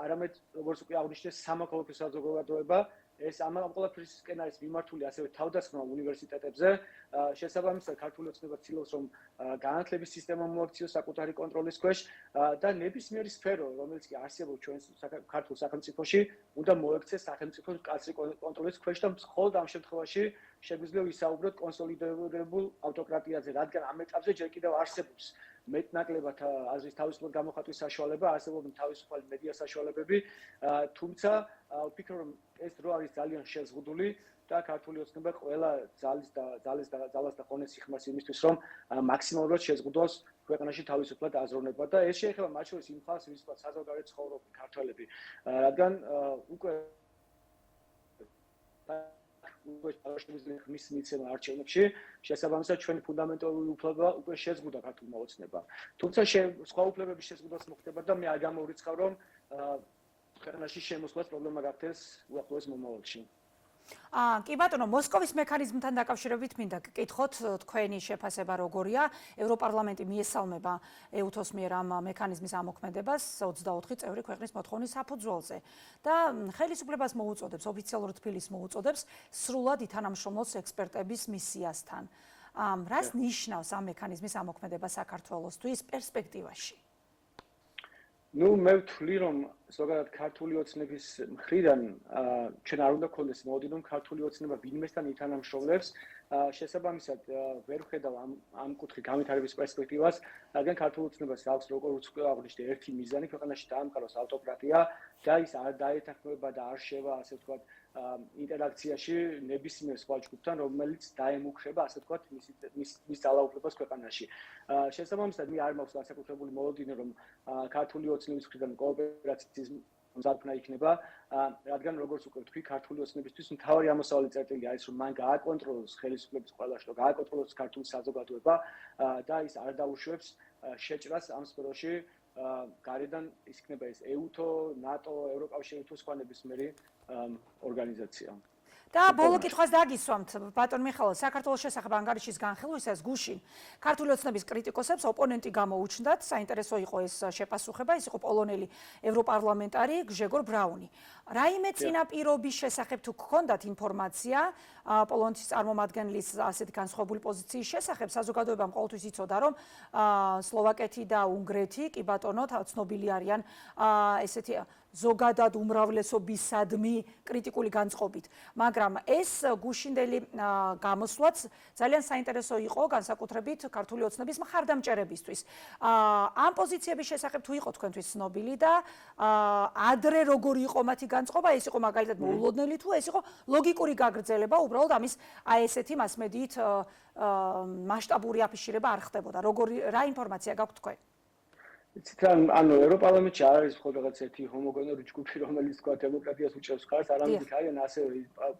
არამედ როგორც უკვე აღნიშნე, სამოქალაქო საზოგადოება. ეს ამ ყველაფრისკენ არის მიმართული ასევე თავდასხმა უნივერსიტეტებზე. შესაბამისად, ქართული ოცნება ცდილობს, რომ განათლების სისტემა მოაქციოს საკუთარი კონტროლის ქვეშ და ნებისმიერი სფერო, რომელიც კი არსებობს ჩვენ ქართულ სახელმწიფოში, უნდა მოექცეს სახელმწიფოს მკაცრი კონტროლის ქვეშ და მხოლოდ ამ შემთხვევაში შეგვიძლია ვისაუბროთ კონსოლიდირებულ ავტოკრატიაზე, რადგან ამ ეტაპზე ჯერ კიდევ არსებობს მეტნაკლებად აზრის თავისუფლად გამოხატვის საშუალება, არსებობენ თავისუფალი მედია საშუალებები, თუმცა ვფიქრობ, რომ ეს დრო არის ძალიან შეზღუდული და ქართული ოცნება ყველა ძალას და ხონეს იხმარს იმისთვის, რომ მაქსიმალურად შეზღუდოს ქვეყანაში თავისუფლად აზროვნება და ეს შეეხება მათ შორის იმ ხალხს, ვისაც საზოგადოებრივ ცხოვრობენ ქართველები, რადგან უკვე ხმის მიცემა არჩევნებში, შესაბამისად ჩვენი ფუნდამენტური უფლება უკვე შეზღუდა ქართულმა ოცნებამ. თუმცა სხვა უფლებების შეზღუდვაც მოხდება და მე არ გამორიცხავ, რომ ქვეყანაში შემოსვლას პრობლემა გახდეს უახლოეს მომავალში. კი ბატონო, მოსკოვის მექანიზმთან დაკავშირებით მინდა გკითხოთ, თქვენი შეფასება როგორია? ევროპარლამენტი მიესალმება EUTOS მიერ ამ მექანიზმის ამოქმედებას 24 წევრი ქვეყნის მოთხოვნის საფუძველზე და ხელისუფლებას მოუწოდებს, ოფიციალურ თბილისს მოუწოდებს სრულად ითანამშრომლოს ექსპერტების მისიასთან. რას ნიშნავს ამ მექანიზმის ამოქმედება საქართველოსთვის პერსპექტივაში? მე ვთვლი, რომ ზოგადად ქართული ოცნების მხრიდან ჩვენ არ უნდა გქონდეს მოდელი, რომ ქართული ოცნება ვინმესთან ითანამშრომლებს შესაბამისად ვერ ხედავ ამ კუთხით განვითარების პერსპექტივას, რადგან ქართულ ოცნებას აქვს როგორც აღნიშნე ერთი მიზანი ქვეყანაში დაამყაროს ავტოკრატია და ის არ დაეთანხმება და არ შევა ასე ვთქვათ ინტერაქციაში ნებისმიერ სხვა ჯგუფთან, რომელიც დაემუქრება ასე ვთქვათ მის ძალაუფლებას ქვეყანაში. შესაბამისად მე არ მაქვს განსაკუთრებული მოლოდინი რომ ქართული ოცნების მხრიდან კოოპერაციის მზადნა იქნება, რადგან როგორც უკვე ვთქვი, ქართული ოცნებისთვის მთავარი ამოსავალი წერტილი არის, რომ მან გააკონტროლოს ხელისუფლების ყველა შტო, გააკონტროლოს ქართული საზოგადოება და ის არ დაუშვებს შეჭრას ამ სფეროში გარედან ის იქნება ეს EU-თო, NATO, ევროკავშირი თუ სხვა ნებისმიერი ორგანიზაცია. და ბოლო კითხვას დაგისვამთ ბატონ მიხეილ, საქართველოს შესახებ ანგარიშის განხილვისას გუშინ ქართული ოცნების კრიტიკოსებს ოპონენტი გამოუჩნდათ, საინტერესო იყო ეს შეპასუხება, ის იყო პოლონელი ევროპარლამენტარი გჟეგორ ბრაუნი. რაიმე წინაპირობის შესახებ თუ გქონდათ ინფორმაცია პოლონეთის წარმომადგენლის ასეთ განსხვავებული პოზიციის შესახებ, საზოგადოებამ ყოველთვის იცოდა, რომ სლოვაკეთი და უნგრეთი კი ბატონო ცნობილი არიან ესეთი ზოგადად უმრავლესობისადმი კრიტიკული განწყობით. მაგრამ ეს გუშინდელი გამოსვლაც ძალიან საინტერესო იყო განსაკუთრებით ქართული ოცნების მხარდამჭერებისთვის. ამ პოზიციების შესახებ თუ იყო თქვენთვის ცნობილი და ადრე როგორი იყო მათი განწყობა, ეს იყო მაგალითად მოულოდნელი თუ ეს იყო ლოგიკური გაგრძელება, უბრალოდ ამის ესეთი მასმედიით მასშტაბური აფიშირება არ ხდებოდა. რა ინფორმაცია გაქვთ თქვენ? ანუ ევროპარლამენტში არ არის მხოლოდ რაღაც ერთი ჰომოგენური ჯგუფი, რომელიც თქვა დემოკრატიას უჭერს ხარს, არამედ არიან ასევე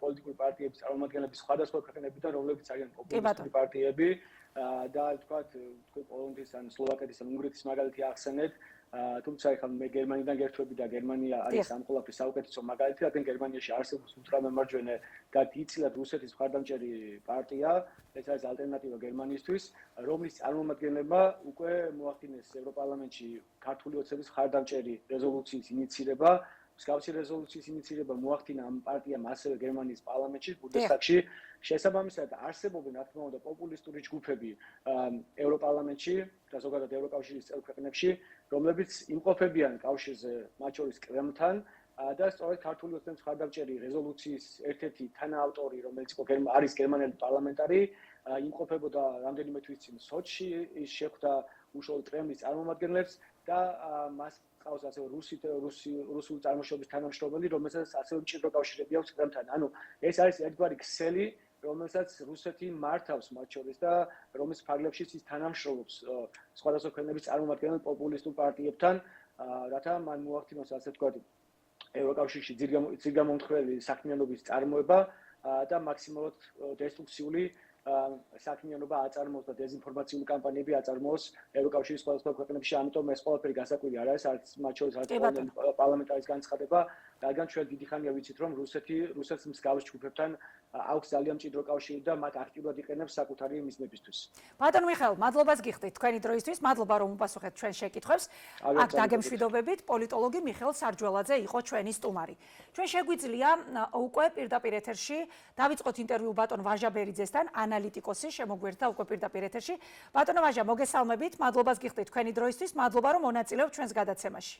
პოლიტიკური პარტიების წარმომადგენლები სხვადასხვა ქვეყნებიდან, რომლებიც არიან პოპულისტური პარტიები და თქვა პოლონეთის ან სლოვაკეთის ან უნგრეთის მაგალითი ახსენეთ. თუმცა ეხლა მე გერმანიიდან გერთვები და გერმანია არის ამ ყველაფრის საუკეთესო მაგალითი, რადგან გერმანიაში არსებობს ულტრამემარჯვენე და დიდწილად რუსეთის მხარდამჭერი პარტია, ეს არის ალტერნატივა გერმანიისთვის, რომლის წარმომადგენლებმა უკვე მოახდინეს ევროპარლამენტში ქართული ოცნების მხარდამჭერი რეზოლუციის ინიცირება. მსგავსი რეზოლუციის ინიცირება მოახდინა ამ პარტიამ ასევე გერმანიის პარლამენტში, ბუნდესტაგში. შესაბამისად არსებობენ რა თქმა უნდა პოპულისტური ჯგუფები ევროპარლამენტში და ზოგადად ევროკავშირის წევრ ქვეყნებში, რომლებიც იმყოფებიან კავშირზე მათ შორის კრემლთან და სწორედ ქართული ოცნების მხარდამჭერი რეზოლუციის ერთ-ერთი თანაავტორი, რომელიც არის გერმანელი პარლამენტარი, იმყოფებოდა რამდენიმე თვის წინ სოჩში, ის შეხვდა უშუალოდ კრემლის წარმომადგენლებს და მას ყავს ასევე რუსული წარმოშობის თანამშრომელი, რომელსაც ასევე მჭიდრო კავშირები აქვს კრემლთან. ანუ ეს არის ერთგვარი ქსელი, რომელსაც რუსეთი მართავს მათ შორის და რომლის ფარგლებშიც ის თანამშრომლობს სხვადასხვა ქვეყნების წარმომადგენელ პოპულისტურ პარტიებთან, რათა მან მოახდინოს ასე ვთქვათ ევროკავშირში ძირგამომთხველი საქმიანობის წარმოება და მაქსიმალურად დესტრუქციული საქმიანობა აწარმოოს და დეზინფორმაციული კამპანიები აწარმოოს ევროკავშირის სხვადასხვა ქვეყნებში, ამიტომ ეს ყველაფერი გასაკვირი არ არის, არც მათ შორის არც პარლამენტარის განცხადება, რადგან ჩვენ დიდი ხანია ვიცით, რომ რუსეთს მსგავს ჯგუფებთან აქვს ძალიან მჭიდრო კავშირი და მათ აქტიურად იყენებს საკუთარი მიზნებისთვის. ბატონ მიხეილ, მადლობას გიხდით თქვენი დროისთვის, მადლობა რომ უპასუხეთ ჩვენ შეკითხვებს. აქ დაგემშვიდობებით, პოლიტოლოგი მიხეილ სარჯველაძე იყო ჩვენი სტუმარი. ჩვენ შეგვიძლია უკვე პირდაპირ ეთერში დავიწყოთ ინტერვიუ ბატონ ვაჟა ბერიძესთან, ანალიტიკოსი შემოგვერთა უკვე პირდაპირ ეთერში. ბატონო ვაჟა, მოგესალმებით, მადლობას გიხდით თქვენი დროისთვის, მადლობა რომ მონაწილეობთ ჩვენს გადაცემაში.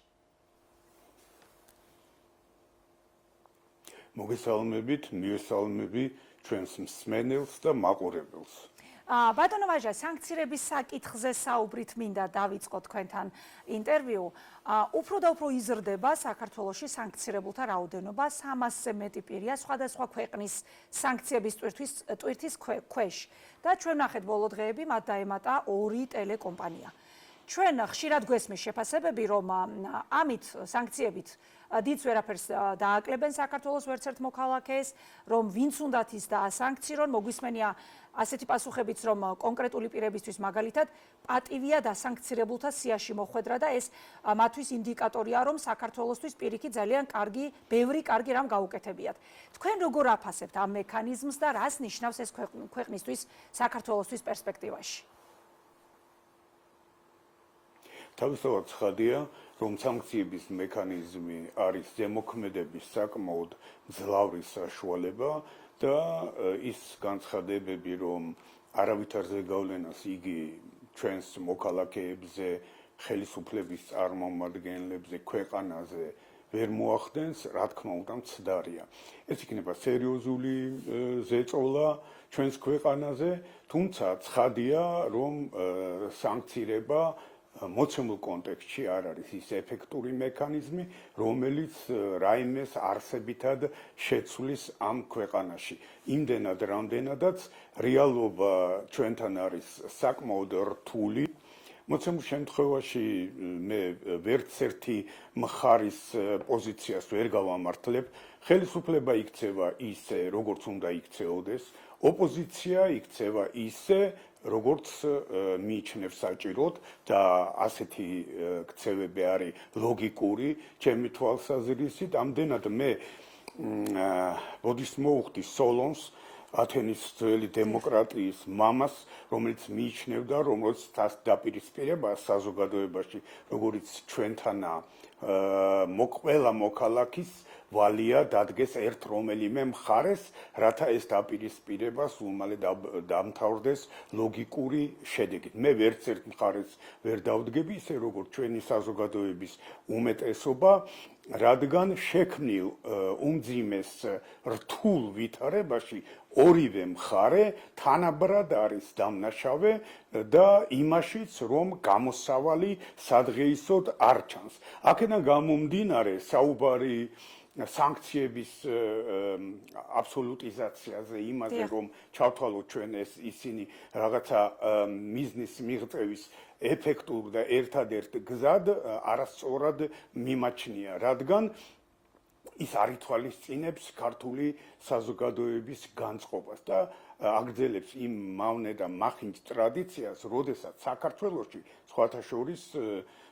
მოგესალმებით, მივესალმები ჩვენს მსმენელს და მაყურებელს. ბატონო ვაჟა, სანქციების საკითხზე საუბრით მინდა დავიწყოთ თქვენთან ინტერვიუ. უფრო და უფრო იზრდება საქართველოში სანქცირებულთა რაოდენობა, 300-ზე მეტი პირია სხვადასხვა ქვეყნის სანქციების ტვირთის ქვეშ. და ჩვენ ნახეთ ბოლო დღეები მათ დაემატა 2 ტელეკომპანია. ჩვენ ხშირად გვესმის შეფასებები, რომ ამით სანქციებით დიდ ვერაფერს დააკლებენ საქართველოს ვერც ერთ მოქალაქეს, რომ ვინც უნდათ ის დაასანქცირონ, მოგვისმენია ასეთი პასუხებიც, რომ კონკრეტული პირებისთვის მაგალითად პატივია დასანქცირებულთა სიაში მოხვედრა და ეს მათთვის ინდიკატორია, რომ საქართველოსთვის პირიქით ძალიან ბევრი კარგი რამ გაუკეთებიათ. თქვენ როგორ აფასებთ ამ მექანიზმს და რას ნიშნავს ეს ქვეყნისთვის, საქართველოსთვის პერსპექტივაში? თავისთავად ცხადია, რომ სანქციების მექანიზმი არის ზემოქმედების საკმაოდ მძლავრი საშუალება და ის განცხადებები, რომ არავითარ ზეგავლენას იგი ჩვენს მოქალაქეებზე, ხელისუფლების წარმომადგენლებზე, ქვეყანაზე ვერ მოახდენს, რა თქმა უნდა, მცდარია. ეს იქნება სერიოზული ზეწოლა ჩვენს ქვეყანაზე, თუმცა ცხადია, რომ სანქცირება მოცემულ კონტექსტში არ არის ის ეფექტური მექანიზმი, რომელიც რაიმეს არსებითად შეცვლის ამ ქვეყანაში. იმდენად, რამდენადაც რეალობა ჩვენთან არის საკმაოდ რთული. მოცემულ შემთხვევაში მე ვერც ერთი მხარის პოზიციას ვერ გავამართლებ. ხელისუფლება იქცევა ისე, როგორც უნდა იქცეოდეს, ოპოზიცია იქცევა ისე, როგორც მიიჩნევს საჭიროდ და ასეთი ქცევები არის ლოგიკური, ჩემი თვალსაზრისით. ამდენად მე ბოდიშს მოვუხდი სოლონს, ათენის ძველი დემოკრატიის მამას, რომელიც მიიჩნევდა, რომელიც თას დაპირისპირება საზოგადოებაში, როგორც ჩვენთანა ყველა მოქალაქის ვალია დადგეს ერთ რომელიმე მხარეს, რათა ეს დაპირისპირება სულ მალე დამთავრდეს ლოგიკური შედეგით. მე ვერც ერთ მხარეს ვერ დავდგები, ისე როგორც ჩვენი საზოგადოების უმეტესობა, რადგან შექმნილ უმძიმეს რთულ ვითარებაში ორივე მხარე თანაბრად არის დამნაშავე და იმაშიც, რომ გამოსავალი სადღეისოდ არ ჩანს. აქედან გამომდინარე საუბარი სანქციების აბსოლუტიზაციაზე, იმაზე, რომ ჩავთვალოთ ჩვენ ისინი რაღაცა მიზნის მიღწევის ეფექტურ და ერთადერთ გზად არასწორად მიმაჩნია, რადგან ის არ ითვალისწინებს ქართული საზოგადოების განწყობას და აგრძელებს იმ მავნე და მახინჯ ტრადიციას, როდესაც საქართველოში სხვათა შორის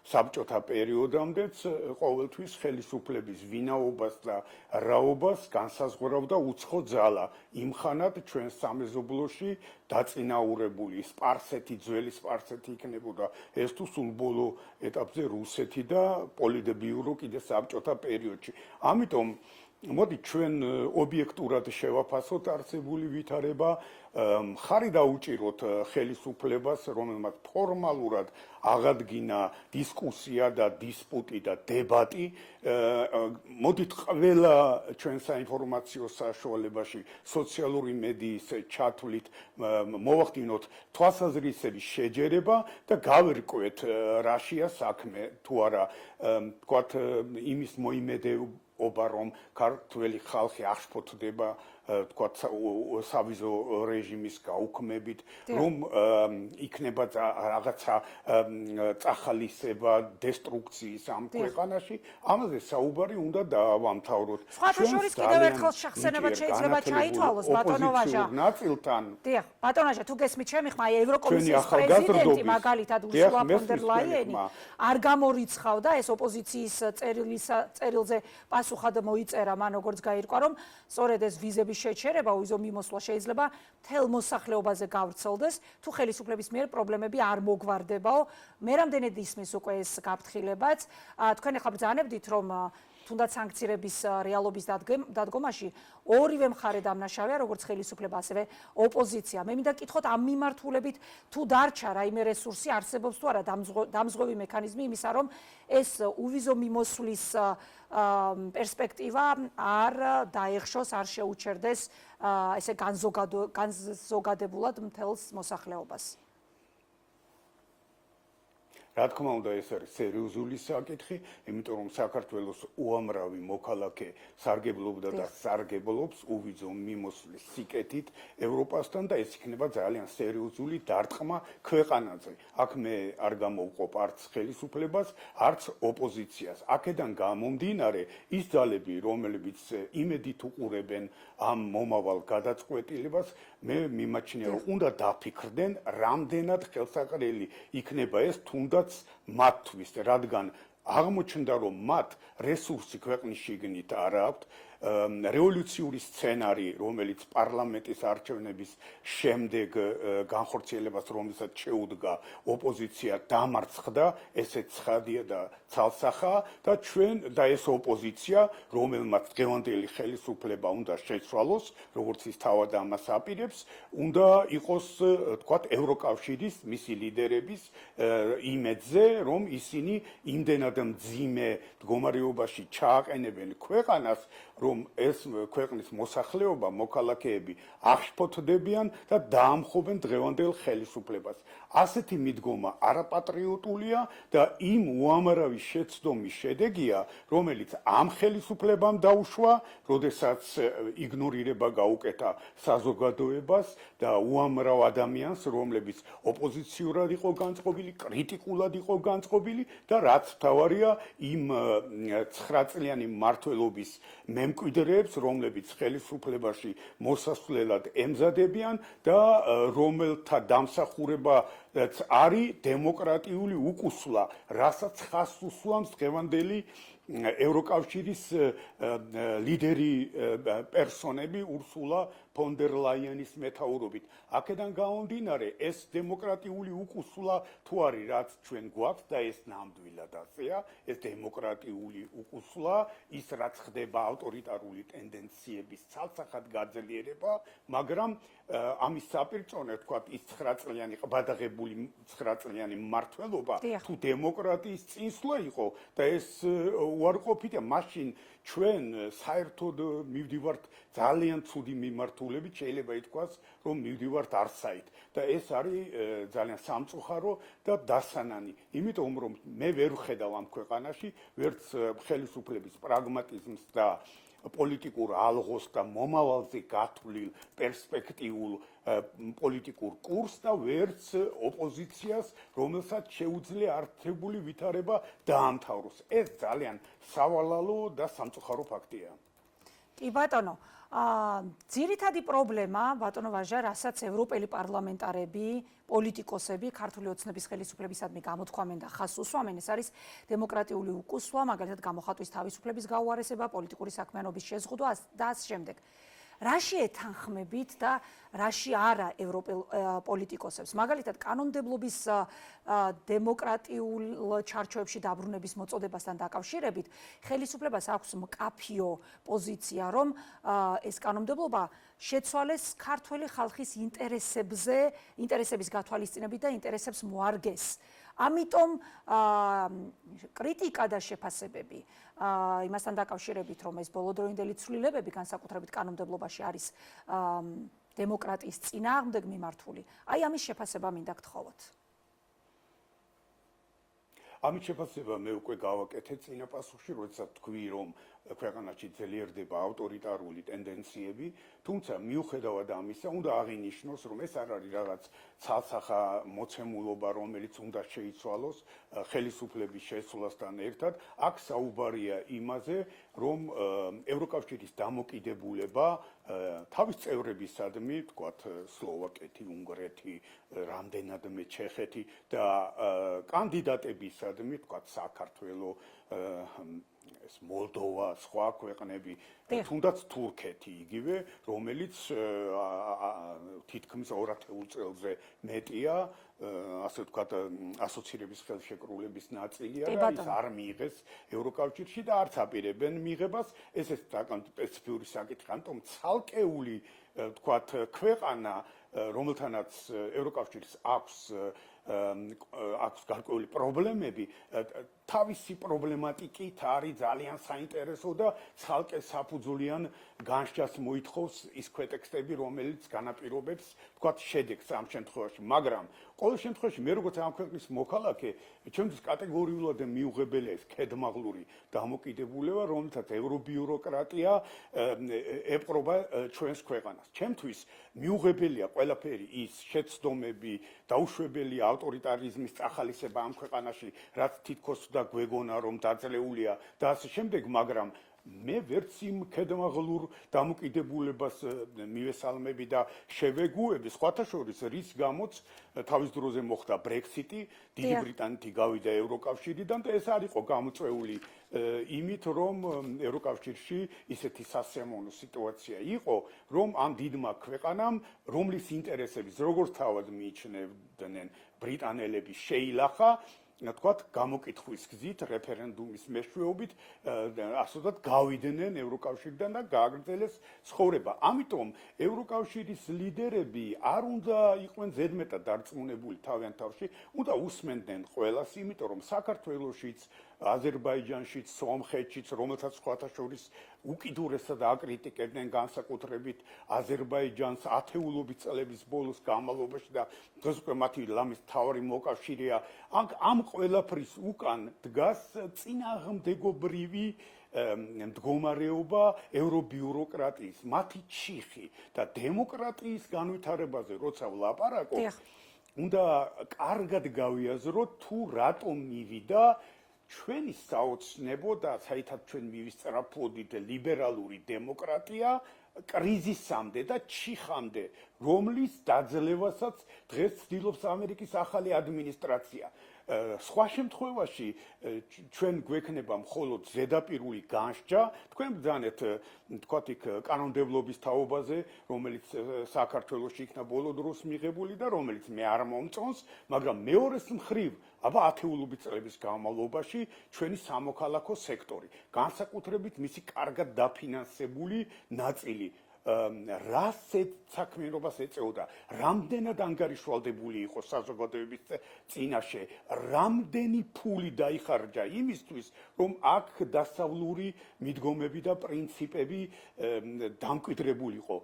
საბჭოთა პერიოდამდეც ყოველთვის ხელისუფლების ვინაობას და რაობას განსაზღვრავდა უცხო ძალა. იმხანად ჩვენ სამეზობლოში დაწინაურებული სპარსეთი, ძველი სპარსეთი იქნებოდა ეს თუ სულ ბოლო ეტაპზე რუსეთი და პოლიტბიურო კიდე საბჭოთა პერიოდში. ამიტომ მოდი ჩვენ ობიექტურად შევაფასოთ არსებული ვითარება, მხარი დაუჭიროთ ხელისუფლებას, რომელმაც ფორმალურად აღადგინა დისკუსია და დისპუტი და დებატი. მოდით ყველა ჩვენ საინფორმაციო საშუალებაში სოციალური მედიის ჩათვლით მოვახდინოთ თვალსაზრისების შეჯერება და გავერკვეთ რაშია საქმე თუ არა, თქვათ იმის მოიმედეობა, რომ ქართველი ხალხი აღშფოთდება თქვათ სავიზო რეჟიმის გაუქმებით, რომ იქნება რაღაცა წახალისება დესტრუქციის ამ ქვეყანაში, ამაზე საუბარი უნდა დავამთავროთ. სხვათა შორის კიდევ ერთხელ შეხსენებად შეიძლება ჩაითვალოს ბატონო ვაჟა. ნაწილთან. დიახ, ბატონო ვაჟა, თუ გესმით ჩემი ხმა, ევროკომისიის პრეზიდენტი მაგალითად ურსულა ფონ დერ ლაიენი არ გამორიცხავდა ეს ოპოზიციის წერილზე პასუხად მოიწერა მან, როგორც გაირკვა, რომ სწორედ ეს ვიზების შეჩერება, ვიზო მიმოსვლა შეიძლება მთელ მოსახლეობაზე გავრცელდეს, თუ ხელისუფლების მიერ პრობლემები არ მოგვარდებაო. მე რამდენად ისმის უკვე ეს გაფრთხილებაც. თქვენ ახლა ბრძანებდით, რომ თუნდაც სანქცირების რეალობის დადგომაში ორივე მხარე დამნაშავეა, როგორც ხელისუფლება, ასევე ოპოზიცია. მე მინდა კითხოთ ამ მიმართულებით, თუ დარჩა რაიმე რესურსი არსებობს თუ არა დამზღვევი მექანიზმი იმისა, რომ ეს უვიზო მიმოსვლის პერსპექტივა არ დაეხშოს, არ შეუჩერდეს ესე განზოგადებულად მთელს მოსახლეობას. რა თქმა უნდა, ეს არის სერიოზული საკითხი, იმიტომ რომ საქართველოს უამრავი მოქალაქე სარგებლობდა და სარგებლობს უვიზო მიმოსვლის სიკეთით ევროპასთან და ეს იქნება ძალიან სერიოზული დარტყმა ქვეყანაზე. აქ მე არ გამოვყოფ არც ხელისუფლებას, არც ოპოზიციას. აქედან გამომდინარე, ის ძალები, რომლებიც იმედით უყურებენ ამ მომავალ გადაწყვეტილებას, მე მიმაჩნია, რომ უნდა დაფიქრდნენ, რამდენად ხელსაყრელი იქნება ეს თუნდაც მათთვის, რადგან აღმოჩნდა, რომ მათ რესურსი ქვეყნის შიგნით არ აქვთ, რევოლუციური სცენარი, რომელიც პარლამენტის არჩევნების შემდეგ განხორციელებას, რომელსაც შეუდგა ოპოზიცია, დამარცხდა, ესეც ცხადია და ცალსახაა და ჩვენ და ეს ოპოზიცია, რომელმაც დღევანდელი ხელისუფლება უნდა შეცვალოს, როგორც ის თავად ამას აპირებს, უნდა იყოს, თქვათ, ევროკავშირის მისი ლიდერების იმედზე, რომ ისინი იმდენად მძიმე მდგომარეობაში ჩააყენებენ ქვეყანას, რომ ეს ქვეყნის მოსახლეობა, მოქალაქეები აღშფოთდებიან და დაამხობენ დღევანდელ ხელისუფლებას. ასეთი მიდგომა არაპატრიოტულია და იმ უამრავი შეცდომის შედეგია, რომელიც ამ ხელისუფლებამ დაუშვა, როდესაც იგნორირება გაუკეთა საზოგადოებას და უამრავ ადამიანს, რომლებიც ოპოზიციურად იყო განწყობილი, კრიტიკულად იყო განწყობილი და რაც მთავარია, იმ 9 წლიანი მმართველობის მემკვიდრეებს, რომლებიც ხელისუფლებაში მოსასვლელად ემზადებიან და რომელთა დამსახურება არის დემოკრატიული უკუსვლა, რასაც ხაზს უსვამს დღევანდელი ევროკავშირის ლიდერი პერსონები ურსულა ფონ დერ ლაიენის მეთაურობით. აქედან გამომდინარე, ეს დემოკრატიული უკუსვლა თუ არის, რაც ჩვენ გვაქვს და ეს ნამდვილად ასეა, ეს დემოკრატიული უკუსვლა, ის რაც ხდება ავტორიტარული ტენდენციების ცალსახად გაძლიერება, მაგრამ ამის საპირწონე, თქვათ, ის 9 წლიანი ყბადაღებული 9 წლიანი მმართველობა თუ დემოკრატიის წინსვლა იყო და ეს უარყოფითია, მაშინ ჩვენ საერთოდ მივდივართ ძალიან ცუდი მიმართულებით, შეიძლება ითქვას, რომ მივდივართ არსაით და ეს არის ძალიან სამწუხარო და დასანანი. იმიტომ რომ მე ვერ ვხედავ ამ ქვეყანაში ვერც ხელისუფლების პრაგმატიზმს და პოლიტიკურ ალღოს და მომავალზე გათვლილ პერსპექტიულ პოლიტიკურ კურსს და ვერც ოპოზიციას, რომელსაც შეუძლია არსებული ვითარება დაამთავროს. ეს ძალიან სავალალო და სამწუხარო ფაქტია. კი ბატონო, ძირითადი პრობლემა, ბატონო ვაჟა, რასაც ევროპელი პარლამენტარები, პოლიტიკოსები, ქართული ოცნების ხელისუფლებისადმი გამოთქვამენ და ხაზს უსვამენ, ეს არის დემოკრატიული უკუსვლა, მაგალითად გამოხატვის თავისუფლების გაუარესება, პოლიტიკური საქმიანობის შეზღუდვა და ასე შემდეგ. რაში ეთანხმებით და რაში არა ევროპელ პოლიტიკოსებს? მაგალითად, კანონმდებლობის დემოკრატიულ ჩარჩოებში დაბრუნების მოწოდებასთან დაკავშირებით, ხელისუფლებას აქვს მკაფიო პოზიცია, რომ ეს კანონმდებლობა შეცვალეს ქართველი ხალხის ინტერესების გათვალისწინებით და ინტერესებს მოარგეს. ამიტომ კრიტიკა და შეფასებები იმასთან დაკავშირებით, რომ ეს ბოლოდროინდელი ცვლილებები განსაკუთრებით კანონმდებლობაში არის დემოკრატიის წინააღმდეგ მიმართული. აი ამის შეფასება მინდა გთხოვოთ. ამის შეფასება მე უკვე გავაკეთე წინა პასუხში, როდესაც თქვი, რომ ქვეყანაში ძლიერდება ავტორიტარული ტენდენციები, თუმცა მიუხედავად ამისა, უნდა აღინიშნოს, რომ ეს არ არის რაღაც ცალსახა მოცემულობა, რომელიც უნდა შეიცვალოს ხელისუფლების შესვლასთან ერთად. აქ საუბარია იმაზე, რომ ევროკავშირის დამოკიდებულება თავის წევრებისადმი, თქვათ, სლოვაკეთი, უნგრეთი, რამდენადმე ჩეხეთი და კანდიდატებისადმი, თქვათ, საქართველო, ეს მოლდოვა, სხვა ქვეყნები, თუნდაც თურქეთი იგივე, რომელიც თითქმის 2 წელზე მეტია, ასე ვთქვათ, ასოცირების ხელშეკრულების ნაწილია და ის არ მიიღეს ევროკავშირში და არც აპირებენ მიღებას. ეს სპეციფიური საკითხი, ამიტომ ცალკეული, ვთქვათ, ქვეყანა, რომელთანაც ევროკავშირს აქვს გარკვეული პრობლემები, თავისი პრობლემატიკით არის ძალიან საინტერესო და ცალკე საფუძვლიან განსჯას მოითხოვს ის ქვეტექსტები, რომელიც განაპირობებს, ვთქვათ, შედეგს ამ შემთხვევაში, მაგრამ ყოველ შემთხვევაში მე როგორც ამ ქვეყნის მოქალაქე, ჩემთვის კატეგორიულად მიუღებელია ეს ქედმაღლური დამოკიდებულება, რომელსაც ევრობიუროკრატია ეპყრობა ჩვენს ქვეყანას. ჩემთვის მიუღებელია ყველაფერი ის შეცდომები, დაუშვებელი ავტორიტარიზმის წახალისება ამ ქვეყანაში, რაც თითქოს და გვეგონა რომ დაძლეულია და ასე შემდეგ, მაგრამ მე ვერც იმ ქედმაღლურ დამოკიდებულებას მივესალმები და შევეგუები, სხვათა შორის რის გამოც თავის დროზე მოხდა ბრექსიტი, დიდი ბრიტანეთი გავიდა ევროკავშირიდან და ეს არ იყო გამოწვეული იმით, რომ ევროკავშირში ისეთი სასიამოვნო სიტუაცია იყო, რომ ამ დიდმა ქვეყანამ, რომლის ინტერესების როგორც თავად მიიჩნევდნენ ბრიტანელები, შეილახა თქვათ გამოკითხვის გზით რეფერენდუმის მეშვეობით ასოდათ გავიდნენ ევროკავშირიდან და გააგრძელეს ცხოვრება. ამიტომ ევროკავშირის ლიდერები არ უნდა იყვნენ ზედმეტად დარწმუნებული თავიანთ თავში, უნდა უსმენდნენ ყველას, იმიტომ რომ საქართველოშიც, აზერბაიჯანშიც, სომხეთშიც, რომელსაც სხვათა შორის უკიდურესად აკრიტიკებდნენ განსაკუთრებით აზერბაიჯანს ათეულობით წლების ბოლოს განმავლობაში და დღეს უკვე მათი ლამის მთავარი მოკავშირეა. ამ ყველაფრის უკან დგას წინააღმდეგობრივი მდგომარეობა ევრობიუროკრატიის, მათი ჩიხი და დემოკრატიის განვითარებაზე როცა ვლაპარაკობ, უნდა კარგად გავიაზროთ თუ რატომ მივიდა ჩვენი საოცნებო და საერთოდ ჩვენ მივისწრაფოდით ლიბერალური დემოკრატია კრიზისამდე და ჩიხამდე, რომლის დაძლევასაც დღეს ცდილობს ამერიკის ახალი ადმინისტრაცია. სხვა შემთხვევაში ჩვენ გვექნება მხოლოდ ზედაპირული განსჯა, თქვენ ბრძანეთ თქვათ იქ კანონმდებლობის თაობაზე, რომელიც საქართველოში იქნა ბოლო დროს მიღებული და რომელიც მე არ მომწონს, მაგრამ მეორეს მხრივ აბა ათეულობით წლების განმავლობაში ჩვენი სამოქალაქო სექტორი, განსაკუთრებით მისი კარგად დაფინანსებული ნაწილი რას საქმიანობას ეწეოდა, რამდენად ანგარიშვალდებული იყო საზოგადოების წინაშე, რამდენი ფული დაიხარჯა იმისთვის, რომ აქ დასავლური მიდგომები და პრინციპები დამკვიდრებულიყო.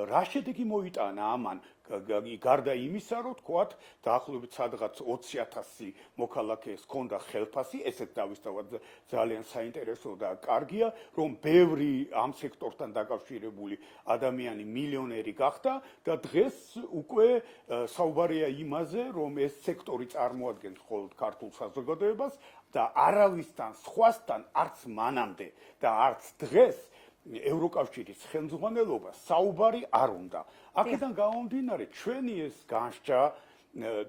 რა შედეგი მოიტანა ამან? გარდა იმისა, რომ თქვათ, დაახლოებით სადღაც 20,000 მოქალაქეს ჰქონდა ხელფასი, ესეც დავისწავად ძალიან საინტერესო და კარგია, რომ ბევრი ამ სექტორთან დაკავშირებული ადამიანი მილიონერი გახდა და დღეს უკვე საუბარია იმაზე, რომ ეს სექტორი წარმოადგენს მხოლოდ ქართულ საზოგადოებას და არავისთან სხვასთან არც მანამდე და არც დღეს ევროკავშირის ხელმძღვანელობა საუბარი არ უნდა. აქედან გამომდინარე, ჩვენი ეს განსჯა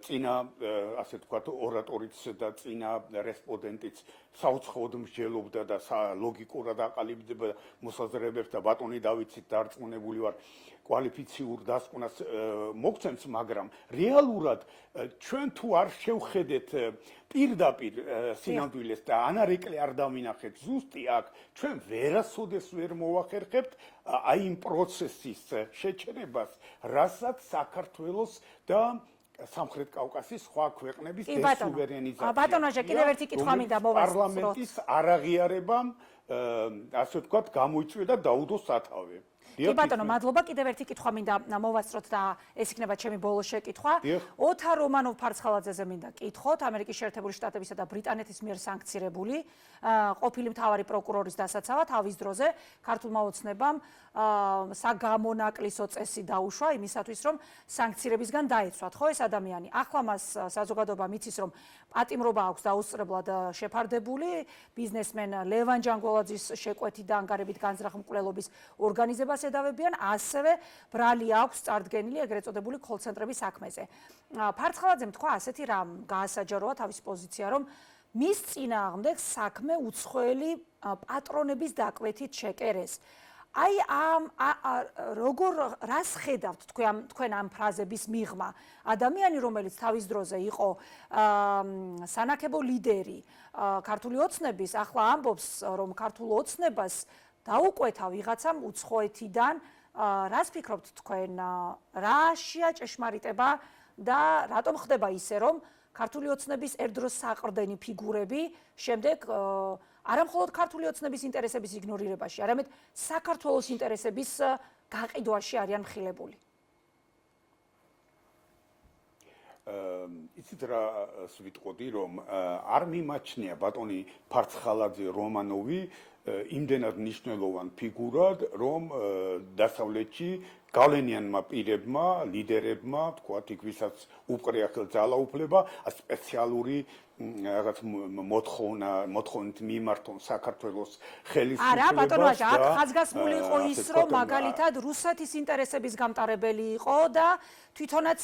წინა, ასე ვთქვათ, ორატორიც და წინა რესპონდენტიც საუცხოოდ მსჯელობდა და ლოგიკურად აყალიბებდა მოსაზრებებს და ბატონი დავითით დარწმუნებული ვარ, კვალიფიციურ დასკვნას მოგცემს, მაგრამ რეალურად ჩვენ თუ არ შევხედეთ პირდაპირ სინამდვილეს და ანარეკლე არ დავინახეთ ზუსტი აქ, ჩვენ ვერასოდეს ვერ მოვახერხებთ აი იმ პროცესის შეჩერებას, რასაც საქართველოს და სამხრეთ კავკასიის სხვა ქვეყნების დესუვერენიზაცია. ბატონო, კიდევ ერთი კითხვა მინდა მოვასწროთ. პარლამენტის არაღიარებამ ასე ვთქვათ, გამოიწვია და დაუდო სათავე. კი ბატონო, მადლობა. კიდევ ერთი კითხვა მინდა მოვასწროთ და ეს იქნება ჩემი ბოლო შეკითხვა. ოთარ რომანოვ-ფარცხალაძეზე მინდა კითხოთ, ამერიკის შეერთებული შტატებისა და ბრიტანეთის მიერ სანქცირებული ყოფილი მთავარი პროკურორის დასაცავად თავის დროზე ქართულმა ოცნებამ საგამონაკლისო წესი დაუშვა იმისათვის, რომ სანქცირებისგან დაეცვათ, ხო ეს ადამიანი. ახლა მას საზოგადოება მიცის, რომ პატიმრობა აქვს დაუსწრებლად შეფარდებული ბიზნესმენ ლევან ჯანგველაძის შეკვეთით და ანგარებით განზრახ მკვლელობის ორგანიზებას ედავებიან, ასევე ბრალი აქვს წარდგენილი ეგრეთ წოდებული კოლ-ცენტრების საქმეზე. ფარცხალაძემ თქვა ასეთი რამ გაასაჯაროა თავის პოზიცია, რომ მის წინააღმდეგ საქმე უცხოელი პატრონების დაკვეთით შეკერეს. აი როგორ რას ხედავთ თქვენ ამ ფრაზების მიღმა? ადამიანი, რომელიც თავის დროზე იყო სანაკებო ლიდერი ქართული ოცნების, ახლა ამბობს, რომ ქართულ ოცნებას დაუკვეთა ვიღაცამ უცხოეთიდან. რას ფიქრობთ თქვენ? რაშია ჭეშმარიტება და რატომ ხდება ისე, რომ ქართული ოცნების ერთდროს საყრდენი ფიგურები შემდეგ არა მხოლოდ ქართული ოცნების ინტერესების იგნორირებაში, არამედ საქართველოს ინტერესების გაყიდვაში არიან მხილებული? იცით რა ვიტყოდი, რომ არ მიმაჩნია ბატონი ფარცხალაძე რომანოვი იმდენად მნიშვნელოვან ფიგურად, რომ დასავლეთში გავლენიანმა პირებმა, ლიდერებმა, თქვათ, იქ ვისაც უპყრია ხელს ძალაუფლება, სპეციალური რაღაც მოთხოვნით მიმართონ საქართველოს ხელისუფლებას. არა, ბატონო ვაჟა, აქ ხაზგასმული იყო ის, რომ მაგალითად რუსეთის ინტერესების გამტარებელი იყო და თვითონაც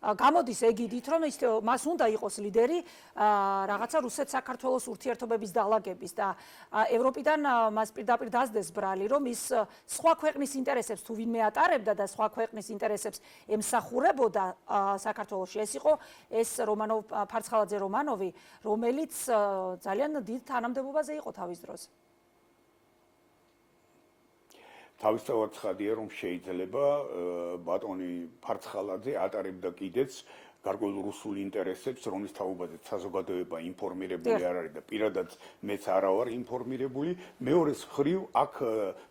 გამოდის ეგიდით, რომ მას უნდა იყოს ლიდერი რაღაცა რუსეთ-საქართველოს ურთიერთობების დალაგების და ევროპიდან მას პირდაპირ დასდეს ბრალი, რომ ის სხვა ქვეყნის ინტერესებს თუ ვინმე ატარებდა და სხვა ქვეყნის ინტერესებს ემსახურებოდა საქართველოში. ეს იყო ეს ფარცხალაძე რომანოვი, რომელიც ძალიან დიდ თანამდებობაზე იყო თავის დროს. თავისთავად ცხადია, რომ შეიძლება ბატონი ფარცხალაძე ატარებდა კიდეც გარკვეულ რუსულ ინტერესებს, რომლის თაობაზე საზოგადოება ინფორმირებული არ არის და პირადად მეც არა ვარ ინფორმირებული. მეორეს მხრივ, აქ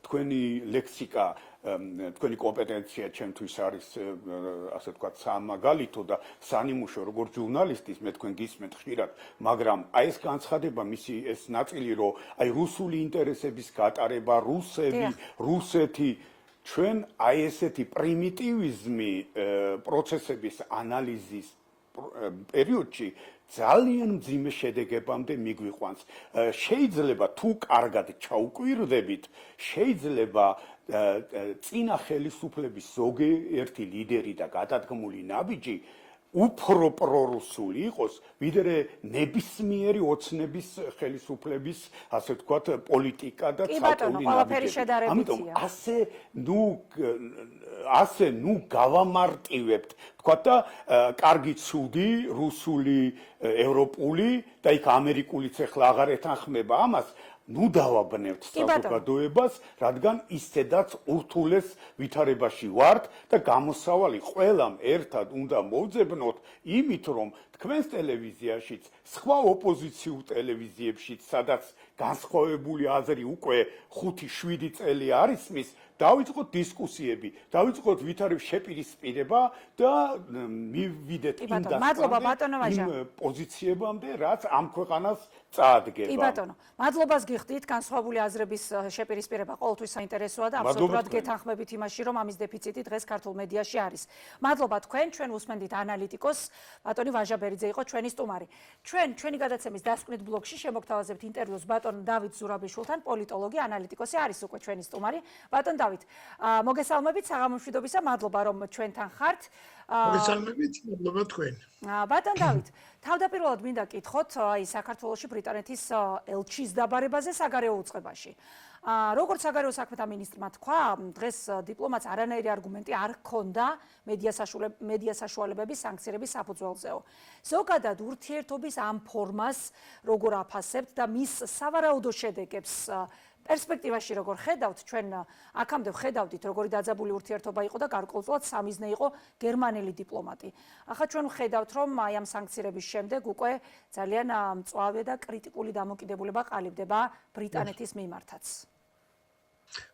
თქვენი ლექსიკა, თქვენი კომპეტენცია ჩემთვის არის, ასე ვთქვათ, სამაგალითო და სანიმუშო როგორც ჟურნალისტის, მე თქვენ გისმენთ ხშირად, მაგრამ აი ეს განცხადება, მისი ეს ნაწილი, რომ აი რუსული ინტერესების გატარება, რუსეთი ჩვენ აი ესეთი პრიმიტივიზმი პროცესების ანალიზის პერიოდში ძალიან მძიმე შედეგებამდე მიგვიყვანს. შეიძლება თუ კარგად ჩაუკვირდებით, შეიძლება წინა ხელისუფლების ზოგიერთი ლიდერი და გადადგმული ნაბიჯი უფრო პრორუსული იყოს, ვიდრე ნებისმიერი ოცნების ხელისუფლების, ასე ვთქვათ, პოლიტიკა და ცალკეული ნაბიჯები. ამიტომ ასე გავამარტივებთ, ვთქვათ და კარგი ცუდი, რუსული, ევროპული და იქ ამერიკულიც ახლა აღარ ეთანხმება ამას. დავაბნევთ საზოგადოებას, რადგან ისედაც ურთულეს ვითარებაში ვართ და გამოსავალი ყველამ ერთად უნდა მოვძებნოთ იმით, რომ თქვენს ტელევიზიაშიც, სხვა ოპოზიციურ ტელევიზიებშიც, სადაც განსხვავებული აზრი უკვე 5-7 წელი არის მის, დავიწყოთ დისკუსიები, დავიწყოთ ვითარების შეპირისპირება და მივიდეთ იმ პოზიციებამდე, რაც ამ ქვეყანას წაადგება. კი ბატონო, მადლობას გიხდით, განსხვავებული აზრების შეპირისპირება ყოველთვის საინტერესოა და აბსოლუტურად გეთანხმებით იმაში, რომ ამის დეფიციტი დღეს ქართულ მედიაში არის. მადლობა თქვენ, ჩვენ უსმენდით ანალიტიკოს, ბატონი ვაჟაბერიძე იყო ჩვენი სტუმარი. ჩვენი გადაცემის დასკვნით ბლოგში შემოგთავაზებთ ინტერვიუს ბატონ დავით ზურაბიშვილთან, პოლიტოლოგი, ანალიტიკოსი არის უკვე ჩვენი სტუმარი. ბატონ დავით, მოგესალმებით, საღამო მშვიდობისა, მადლობა რომ ჩვენთან ხართ. მოგესალმებით, მადლობა თქვენ. ბატონ დავით, თავდაპირველად მინდა კითხოთ აი საქართველოში ბრიტანეთის ელჩის დაბარებაზე საგარეო უწყებაში. როგორც საგარეო საქმეთა მინისტრმა თქვა, დღეს დიპლომატს არანაირი არგუმენტი არ ჰქონდა მედია საშუალებების სანქცირების საფუძველზეო. ზოგადად ურთიერთობის ამ ფორმას როგორ აფასებთ და მის სავარაუდო შედეგებს პერსპექტივაში როგორ ხედავთ, ჩვენ აქამდე ვხედავდით, როგორი დაძაბული ურთიერთობა იყო და გარკვეულწილად სამიზნე იყო გერმანელი დიპლომატი. ახლა ჩვენ ვხედავთ, რომ აი ამ სანქცირების შემდეგ უკვე ძალიან მწვავე და კრიტიკული დამოკიდებულება ყალიბდება ბრიტანეთის მიმართაც.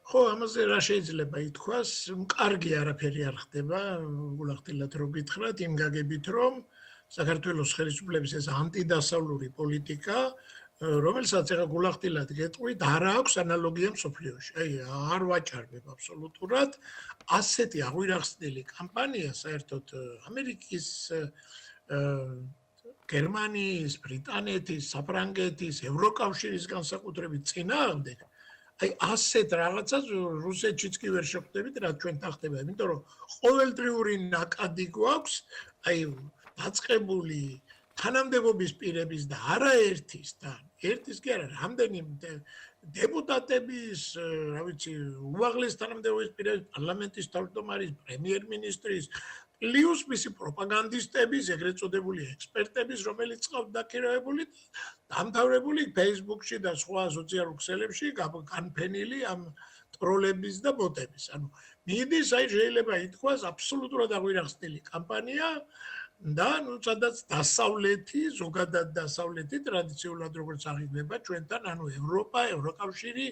ხო, ამაზე რა შეიძლება ითქვას? კარგი არაფერი არ ხდება, გულახდილად რო გითხრათ, იმ გაგებით, რომ საქართველოს ხელისუფლების ეს ანტიდასავლური პოლიტიკა რომელსაც ეხა გულახდილად გეტყვით, არ აქვს ანალოგია მსოფლიოში. აი, არ ვაჭარბებ აბსოლუტურად ასეთი აღვირახსნილი კამპანია საერთოდ ამერიკის, გერმანიის, ბრიტანეთის, საფრანგეთის, ევროკავშირის განსაკუთრებით წინააღმდეგ. აი, ასეთ რაღაცას რუსეთშიც კი ვერ შეხვდებით, რა ჩვენთან ხდება, იმიტომ რომ ყოველდღიური ნაკადი გვაქვს, აი, დაწყებული თანამდებობის პირების და არაერთისთან, ერთის კი არა, რამდენი დეპუტატების, რა ვიცი, უმაღლეს თანამდებობის პირების, პარლამენტის თავმჯდომარის, პრემიერ-მინისტრის, პლუს მისი პროპაგანდისტების, ეგრეთ წოდებული ექსპერტების, რომელიც ყავთ დაქირავებული, დამთავრებული Facebook-ში და სხვა სოციალურ ქსელებში განფენილი ამ ტროლების და ბოტების. ანუ მიდის, აი შეიძლება ითქვას, აბსოლუტურად აღვირახსნილი კამპანია და სადაც დასავლეთი, ზოგადად დასავლეთი ტრადიციულად როგორც აღიქმება ჩვენთან, ანუ ევროპა, ევროკავშირი,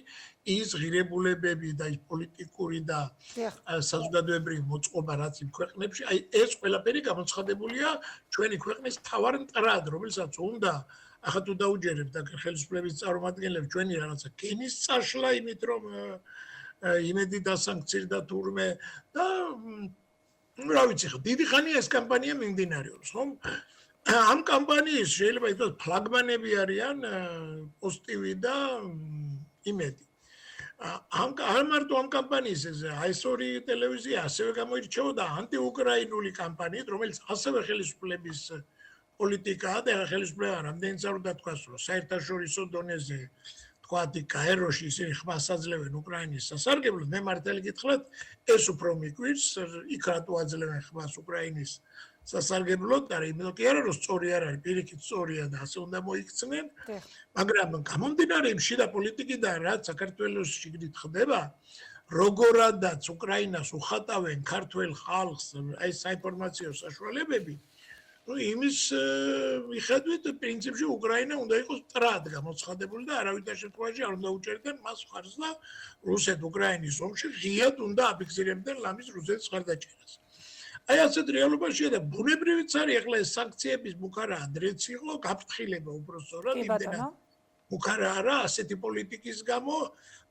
ის ღირებულებები და ის პოლიტიკური და საზოგადოებრივი მოწყობა, რაც იმ ქვეყნებში, აი ეს ყველაფერი გამოცხადებულია ჩვენი ქვეყნის მთავარ მტრად, რომელსაც უნდა ახლა თუ დაუჯერებთ აქ ხელისუფლების წარმომადგენლებს ჩვენი რაღაცა კინის წაშლა იმით რომ იმედი დასანქცირდა თურმე და რა ვიცი ხო დიდი ხანია ეს კამპანია მიმდინარეობს ხო ამ კამპანიის შეიძლება ითქვას ფლაგმანები არიან პოზიტივი და იმედი არ მარტო ამ კამპანიის ეს ორი ტელევიზია ასევე გამოირჩეოდა ანტიუკრაინული კამპანიით რომელიც ასევე ხელისუფლების პოლიტიკაა და ხელისუფლება რამდენიც არ უნდა თქვას რომ საერთაშორისო დონეზე თქვათი კაიროში ისინი ხმას აძლევენ უკრაინის სასარგებლოდ მე მართალი გითხრათ ეს უფრო მიგვირს იქ რატო აძლევენ ხმას უკრაინის სასარგებლოდ და იმიტომ კი არა რომ სწორი არ არის პირიქით სწორია და ასე უნდა მოიქცნენ მაგრამ გამომდინარე იმ შიდა პოლიტიკიდან რაც საქართველოს შიგნით ხდება როგორადაც უკრაინას უხატავენ ქართველ ხალხს აი საინფორმაციო საშუალებები იმის მიხედვით პრინციპში უკრაინა უნდა იყოს ტრად გამოცხადებული და არავითარ შემთხვევაში არ უნდა უჭერდნენ მას მხარს და რუსეთ უკრაინის ომში ღიად უნდა აფიქსირებდნენ ლამის რუსეთის მხარდაჭერას. აი ასეთ რეალობაშია და ბუნებრივიც არის ახლა ეს სანქციების მუქარა ადრეც იყო გაფრთხილება უბრალოდ იმდენად მუქარა არა ასეთი პოლიტიკის გამო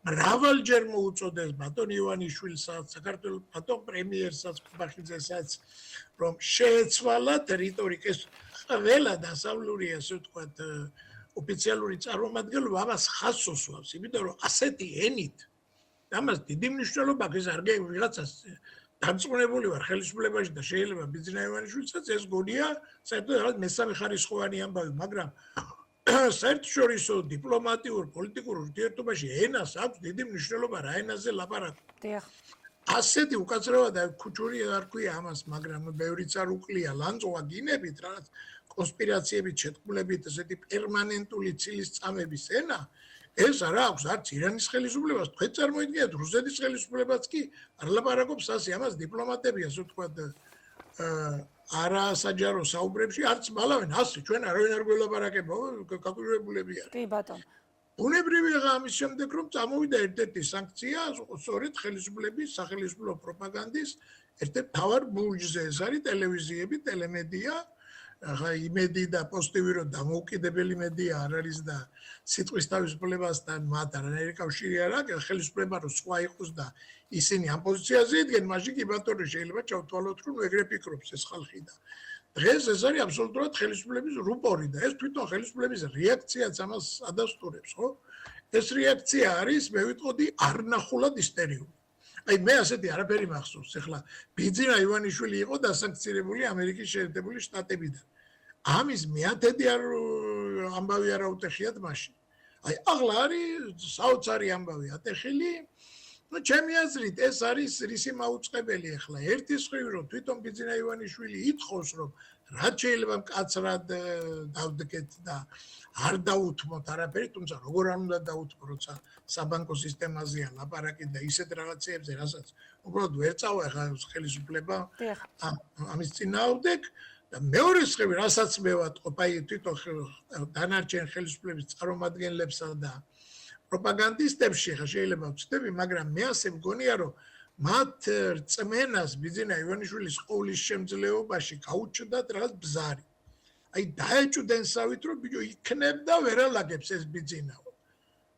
მრავალჯერ მოუწოდეს ბატონ ივანიშვილსაც საქართველოს ბატონ პრემიერსაც ხუბახიძესაც რომ შეეცვალა ტერიტორიის ყველა დასავლური ასე ვთქვათ ოფიციალური წარმომადგენლობა ამას ხაზს უსვამს იმიტომ რომ ასეთი ენით ამას დიდი მნიშვნელობა აქვს არ გეგმ ვიღაცას დამწუნებული ვარ ხელისუფლებაში და შეიძლება ბიძინა ივანიშვილსაც ეს გონია საერთოდ მესამე ხარისხოვანი ამბავი მაგრამ საერთაშორისო დიპლომატიურ პოლიტიკურ ურთიერთობაში ენას აქვს დიდი მნიშვნელობა რა ენაზე ლაპარაკობ. ასეთი უკაცრავად ქუჩური არ ქვია ამას, მაგრამ ბევრიც არ უკლია ლანწოვა გინებით, რაღაც კონსპირაციებით, შეთქმულებით, ესეთი პერმანენტული ცილის წამების ენა, ეს არა აქვს არც ირანის ხელისუფლებას, თქვენ წარმოიდგინეთ რუსეთის ხელისუფლებაც კი არ ლაპარაკობს ასე ამას დიპლომატები ასე ვთქვათ არა საჯარო საუბრებში არც მალავენ ასე ჩვენ არავინ არ გველაპარაკება გაკავშირებულები არის. კი ბატონო. ბუნებრივია ამის შემდეგ რომ წამოვიდა ერთ-ერთი სანქცია სწორედ ხელისუფლების სახელმწიფო პროპაგანდის ერთ-ერთ მთავარ ბურჯზე ეს არის ტელევიზიები, ტელემედია ახლა იმედი და პოზიტივი რომ დამოუკიდებელი მედია არ არის და სიტყვის თავისუფლებასთან მათ არანაირი კავშირი არ აქვს ხელისუფლება რომ სხვა იყოს და ისინი ამ პოზიციაზე იდგენ მაშინ კი ბატონო შეიძლება ჩავთვალოთ რომ ეგრე ფიქრობს ეს ხალხი და დღეს ეს არის აბსოლუტურად ხელისუფლების რუპორი და ეს თვითონ ხელისუფლების რეაქციაც ამას ადასტურებს ხო ეს რეაქცია არის მე ვიტყოდი არნახულად ისტერიული აი მე ასეთი არაფერი მახსოვს ახლა ბიძინა ივანიშვილი იყო დასანქცირებული ამერიკის შეერთებული შტატებიდან ამის მეათედი ამბავი არ აუტეხიათ მაშინ აი ახლა არის საოცარი ამბავი ატეხილი ну ჩემი აზრით ეს არის რისი მაუწყებელი ახლა ერთის ხრივ რომ თვითონ ბიძინა ივანიშვილი ითხოვს რომ რაც შეიძლება მკაცრად დავდგეთ და არ დაუთმოთ არაფერი თუმცა როგორ არ უნდა დაუთმო როცა საბანკო სისტემაზეა ლაპარაკი და ისეთ რაღაცებზე რასაც უბრალოდ ვერ წავა ახლა ხელისუფლება ამის წინააღმდეგ და მეორე ხრივ რასაც მე ვატყობ აი თვითონ დანარჩენ ხელისუფლების წარმომადგენლებსა და პროპაგანდისტებში ხა შეიძლება ვწდები, მაგრამ მე ასე მგონია, რომ მათ რწმენას ბიძინა ივანიშვილის ყოვლის შემძლეობაში გაუჩნდათ რაღაც ბზარი. აი დაეჭვდნენ სავით, რომ ბიჭო იქნებ და ვერალაგებს ეს ბიძინაო.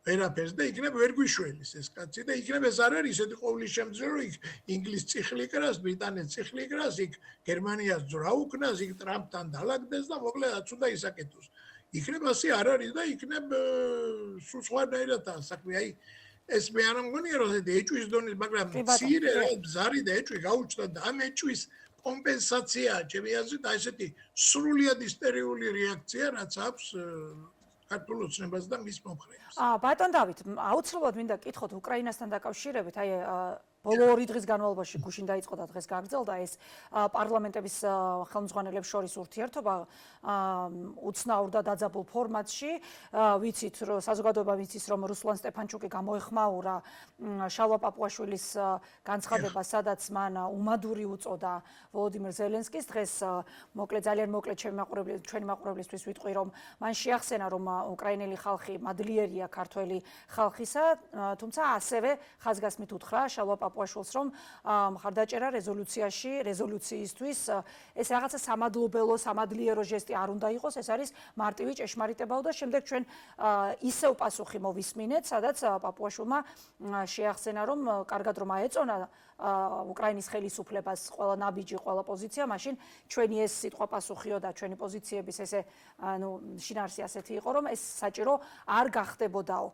ვერაფერს და იქნებ ვერ გვიშველის ეს კაცი და იქნებ ეს არ არის ესეთი ყოვლის შემძლე, რომ იქ ინგლისს წიხლი კრას, ბრიტანეთს წიხლი კრას, იქ გერმანიას ძრა უკნას, იქ ტრამპთან დალაგდეს და მოკლედაც უნდა ისაკეთოს. იქნებ ასე არ არის და იქნებ სულ სხვანაირადაა საქმე აი ეს მე არ მგონია რომ ეს ეჭვის დონის მაგრამ ცირე ბზარი და ეჭვი გაუჩნდა და ამ ეჭვის კომპენსაციაა ჩემი აზრით აი ესეთი სრულიად ისტერიული რეაქცია რაც აქვს ქართულ ოცნებას და მის მომხრეებს. ბატონ დავით აუცილებლად მინდა კითხოთ უკრაინასთან დაკავშირებით აი ბოლო 2 დღის განმავლობაში გუშინ დაიწყო და დღეს გაგრძელდა ეს პარლამენტების ხელმძღვანელებს შორის ურთიერთობა უცნაურ და დაძაბულ ფორმატში ვიცით რომ საზოგადოება ვიცის რომ რუსლან სტეფანჩუკი გამოეხმაურა შალვა პაპუაშვილის განცხადება სადაც მან უმადური უწოდა ვოლოდიმირ ზელენსკის დღეს მოკლედ ძალიან მოკლედ ჩვენი მაყურებლისთვის ვიტყვი რომ მან შეახსენა რომ უკრაინელი ხალხი მადლიერია ქართველი ხალხისა თუმცა ასევე ხაზგასმით უთხრა შალვა პაპუაშვილს, რომ მხარდაჭერა რეზოლუციისთვის ეს რაღაცა სამადლიერო ჟესტი არ უნდა იყოს, ეს არის მარტივი ჭეშმარიტებაო და შემდეგ ჩვენ ისევ პასუხი მოვისმინეთ, სადაც პაპუაშვილმა შეახსენა, რომ კარგად რომ აეწონა უკრაინის ხელისუფლებას ყველა ნაბიჯი, ყველა პოზიცია, მაშინ ჩვენი ეს სიტყვა პასუხიო და ჩვენი პოზიციების ესე შინაარსი ასეთი იყო, რომ ეს საჭირო არ გახდებოდაო.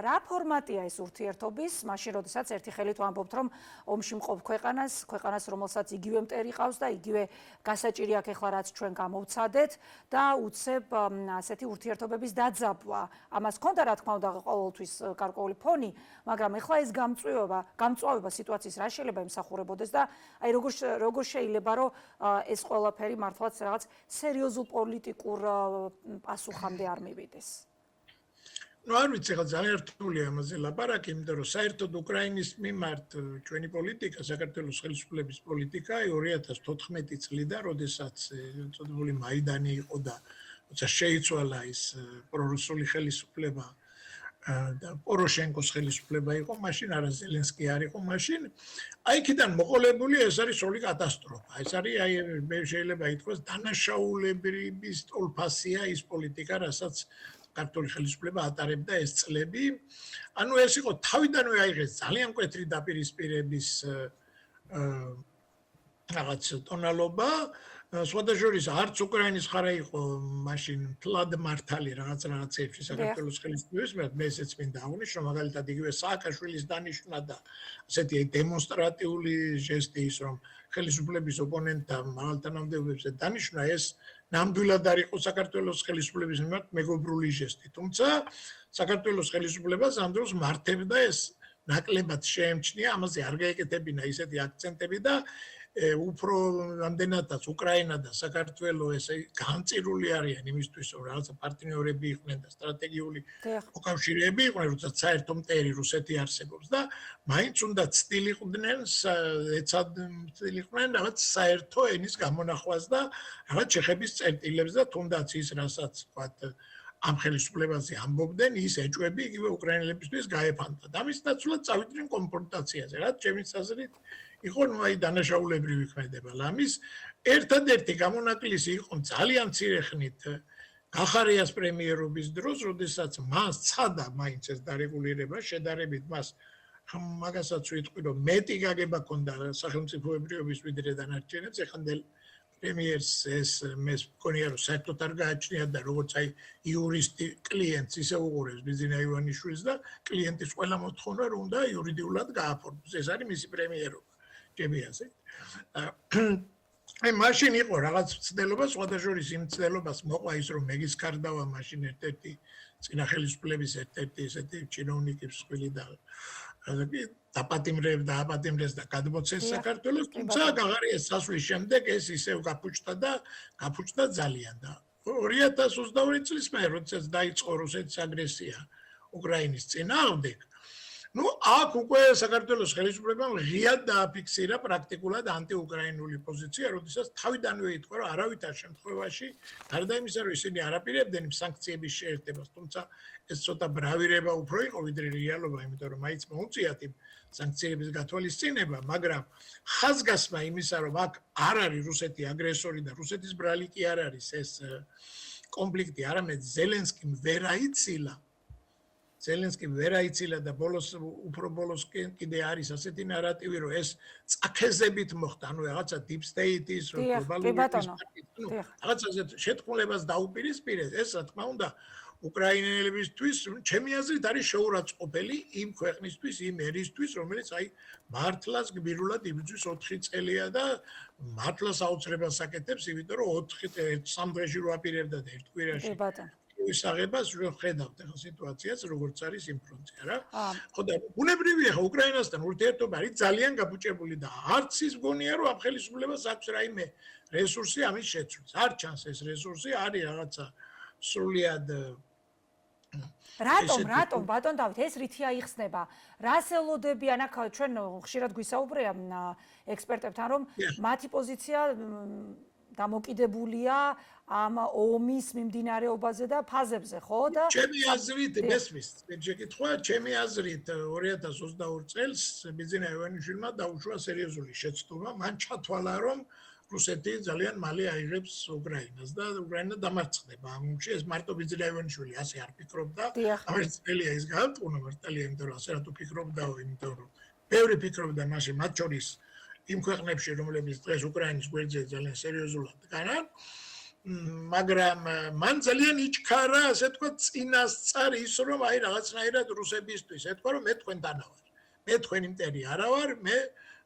რა ფორმატია ეს ურთიერთობის, მაშინ როდესაც ერთი ხელით ვამბობთ, რომ ომში მყოფ ქვეყანას, რომელსაც იგივე მტერი ყავს და იგივე გასაჭირი აქვს ახლა რაც ჩვენ გამოვცადეთ და უცებ ასეთი ურთიერთობების დაძაბვა. ამას ჰქონდა რა თქმა უნდა ყოველთვის გარკვეული ფონი, მაგრამ ახლა ეს გამწვავება სიტუაციის რა შეიძლება იმსახურებოდეს და აი როგორ შეიძლება რომ ეს ყველაფერი მართლაც რაღაც სერიოზულ პოლიტიკურ პასუხამდე არ მივიდეს. Ну, არ ვიცი, ხა ძალიან რთულია ამაზე ლაპარაკი, იმიტომ რომ საერთოდ უკრაინის მიმართ ჩვენი პოლიტიკა, საქართველოს ხელისუფლების პოლიტიკა 2014 წლიდან, როდესაც წოდებული მაიდანი იყო და როცა შეიცვალა ის პრორუსული ხელისუფლება და პოროშენკოს ხელისუფლება იყო, მაშინ არა ზელენსკი არ იყო, მაშინ აი იქიდან მოყოლებული ეს არის სრული კატასტროფა. ეს არის აი მე შეიძლება ითქვას დანაშაულებების ტოლფასია ის პოლიტიკა, რასაც ქართული ხელისუფლება ატარებდა ეს წლები. ანუ ეს იყო თავიდანვე აიღეს ძალიან მკვეთრი დაპირისპირების რაღაც ტონალობა. სხვადასხვა არც უკრაინის ხარა იყო მაშინ თლად მართალი რაღაცეებში საქართველოს ხელისუფლების მე ესეც მინდა აღნიშნო, მაგალითად იგივე სააკაშვილის დანიშვნა და ასეთი დემონსტრატიული ჟესტი ის რომ ხელისუფლების ოპონენტთა მაღალთანამდებობებზე დანიშვნა ეს ნამდვილად არ იყო საქართველოს ხელისუფლების მიმართ მეგობრული ჟესტი. თუმცა საქართველოს ხელისუფლებას ამ დროს მართებდა ეს ნაკლებად შეემჩნია, ამაზე არ გაეკეთებინა ისეთი აქცენტები და უფრო რამდენადაც უკრაინა და საქართველო ესე განწირული არიან იმისთვის, რომ რაღაცა პარტნიორები იყვნენ და სტრატეგიული მოკავშირეები იყვნენ, როდესაც საერთო მტერი რუსეთი არსებობს და მაინც უნდა ცდილიყვნენ, რაღაც საერთო ენის გამონახვას და რაღაც შეხების წერტილებს და თუნდაც ის, რასაც ვთქვათ, ამ ხელისუფლებაზე ამბობდნენ, ის ეჭვები იგივე უკრაინელებისთვის გაეფანტა. ამის ნაცვლად წავიდნენ კონფრონტაციაზე, რაც ჩემი აზრით იყო ნუ აი დანაშაულებრივი ქმედება. ამის ერთადერთი გამონაკლისი იყო ძალიან მცირე ხნით გახარიას პრემიერობის დროს, როდესაც მას ცადა მაინც ეს დარეგულირება, შედარებით მას მაგასაც ვიტყვი, რომ მეტი გაგება ჰქონდა სახელმწიფოებრიობის ვიდრე დანარჩენებს, ეხანდელ პრემიერს ეს მე მგონია რომ საერთოდ არ გააჩნია და როგორც აი იურისტი კლიენტს ისე უყურებს ბიზინა ივანიშვილს და კლიენტის ყველა მოთხოვნა რომ უნდა იურიდიულად გააფორმოს. ეს არის მისი პრემიერობა. ჯებიაზე. აი მაშინ იყო რაღაც ცდელობა, სხვადასხვა იმ ცდელობას მოყვა ის რომ მეგის კარდავა მაშინ ერთ-ერთი წინა ხელისუფლების ერთ-ერთი ესეთი ჩინოვნიკი მსხვილი და დაპატიმრეს და გადმოცეს საქართველოს, თუმცა გაღარიეს სასვლის შემდეგ ეს ისევ გაფუჭდა ძალიან და 2022 წლის მე როდესაც დაიწყო რუსეთის აგრესია უკრაინის წინააღმდეგ, ну, აქ უკვე საქართველოს ხელისუფლებამ ღიად დააფიქსირა პრაქტიკულად ანტიუკრაინული პოზიცია, როდესაც თავიდანვე ითქვა, რომ არავითარ შემთხვევაში, გარდა იმისა, რომ ისინი არ აპირებდნენ სანქციების შეერთებას, თუმცა ეს ცოტა ბრავირება უფრო იყო ვიდრე რეალობა, იმიტომ რომ მაინც მოუწიათ იმ სანქციების გათვალისწინება, მაგრამ ხაზგასმა იმისა, რომ აქ არ არის რუსეთი აგრესორი და რუსეთის ბრალი კი არ არის ეს კონფლიქტი, არამედ ზელენსკიმ ვერ აიცილა და უფრო ბოლოს კიდე არის ასეთი ნარატივი, რომ ეს წაქეზებით მოხდა, ანუ რაღაცა deep state-ის, გლობალური რაღაც ასეთ შეთქმულებას დაუპირისპირეს, ეს რა თქმა უნდა უკრაინელებისთვის, ჩემი აზრით არის შეურაცხყოფელი იმ ქვეყნისთვის, იმ ერისთვის, რომელიც აი მართლაც გმირულად იბრძვის 4 წელია და მართლაც აუცილებლად აკეთებს, იმიტომ რომ 3 დღეში რო აპირებდა და 1 კვირაში ისაღებას ვხედავთ ახლა სიტუაციას როგორც არის იმ ფრონტზე რა. ხო და უნებრივია ხა უკრაინასთან ურთიერთობა არის ძალიან გაბუჭებული და არც ის მგონია რომ ამ ხელისუფლებას აქვს რაიმე რესურსი ამის შეცვლას. არ ჩანს ეს რესურსი, არის რაღაცა სრულიად რატომ ბატონ დავით ეს რითი აიხსნება? რას ელოდებიან აქ ჩვენ ხშირად გვისაუბრია ექსპერტებთან რომ მათი პოზიცია დამოკიდებულია ამ ომის მიმდინარეობაზე და ფაზებზე, ხო? და ჩემი აზრით, მესმის, შეკითხვა, ჩემი აზრით 2022 წელს ბიძინა ივანიშვილმა დაუშვა სერიოზული შეცდომა, მან ჩათვალა, რომ რუსეთი ძალიან მალე აიღებს უკრაინას და უკრაინა დამარცხდება. ამ ომში ეს მარტო ბიძინა ივანიშვილი ასე არ ფიქრობდა. ამერიკელია ის გაუტყუნა მართალია, იმიტომ რომ ასე რატო ფიქრობდაო, იმიტომ რომ ბევრი ფიქრობდა მაშინ მათ შორის იმ ქვეყნებში, რომლებიც დღეს უკრაინის გვერდზე ძალიან სერიოზულად დგანან. მაგრამ მან ძალიან იჩქარა, ასე თქვა, წინასწარ ის, რომ აი რაღაცნაირად რუსებისთვის ეთქვა, რომ მე თქვენთან ვარ. მე თქვენი მტერი არა ვარ, მე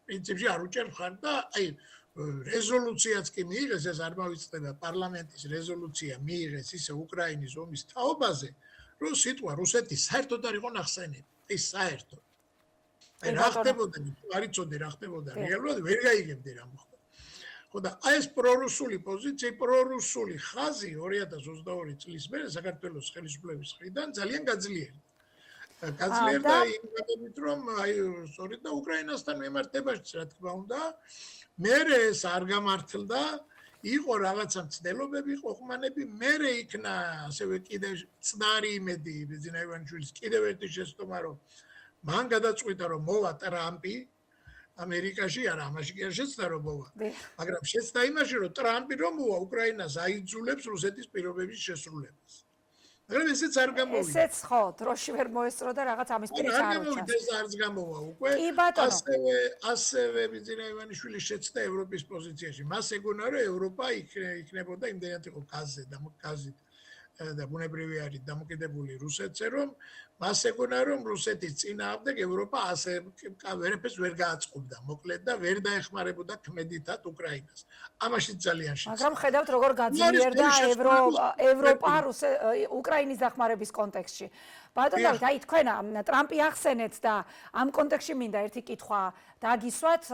პრინციპში არ უჭერ მხარ და აი რეზოლუციაც კი მიიღეს, ეს არ მოვიწყდება, პარლამენტის რეზოლუცია მიიღეს ისე უკრაინის ომის თაობაზე, რომ სიტყვა რუსეთი საერთოდ არ იყო ნახსენები. ის საერთოდ. აი რა ხდებოდა, არ იცოდი რა ხდებოდა, რეალურად ვერ გაიგებდი რა მოხდა. ხო და აი ეს პრორუსული პოზიცია, პრორუსული ხაზი 2022 წლის მერე საქართველოს ხელისუფლების მხრიდან ძალიან გაძლიერდა. გაძლიერდა იმით, რომ აი სწორედ და უკრაინასთან მიმართებაშიც რა თქმა უნდა, მერე ეს არ გამართლდა, იყო რაღაცა მცდელობები, იყო ხმანები, მერე იქნა ასევე კიდევ წნარი იმედი ბიძინა ივანიშვილის კიდევ ერთი შეცდომა, რომ მან გადაწყვიტა, რომ მოვა ტრამპი ამერიკაში, არა, ამაში კი არ შეცდა რომ მოვა. მაგრამ შეცდა იმაში, რომ ტრამპი რომ მოვა, უკრაინას აიძულებს რუსეთის პირობების შესრულებას. მაგრამ ესეც არ გამოვიდა. ესეც ხო, დროში ვერ მოესწრო და რაღაც ამის პირის არ გამოვიდა, ეს არც გამოვა უკვე. ასევე ბიძინა ივანიშვილის შეცდა ევროპის პოზიციაში. მას ეგონა, რომ ევროპა იქნებოდა იმდენად იყო გაზზე და გაზით და ბუნებრივი არის დამოკიდებული რუსეთზე, რომ მას ეგონა, რომ რუსეთის წინააღმდეგ ევროპა ასე ვერაფერს ვერ გააწყობდა, მოკლედ და ვერ დაეხმარებოდა ქმედითად უკრაინას. ამაში ძალიან შეცდომა. მაგრამ ხედავთ, როგორ გაძლიერდა ევროპა უკრაინის დახმარების კონტექსტში. ბატონ დავით, აი თქვენ ტრამპი ახსენეთ და ამ კონტექსტში მინდა ერთი კითხვა დაგისვათ.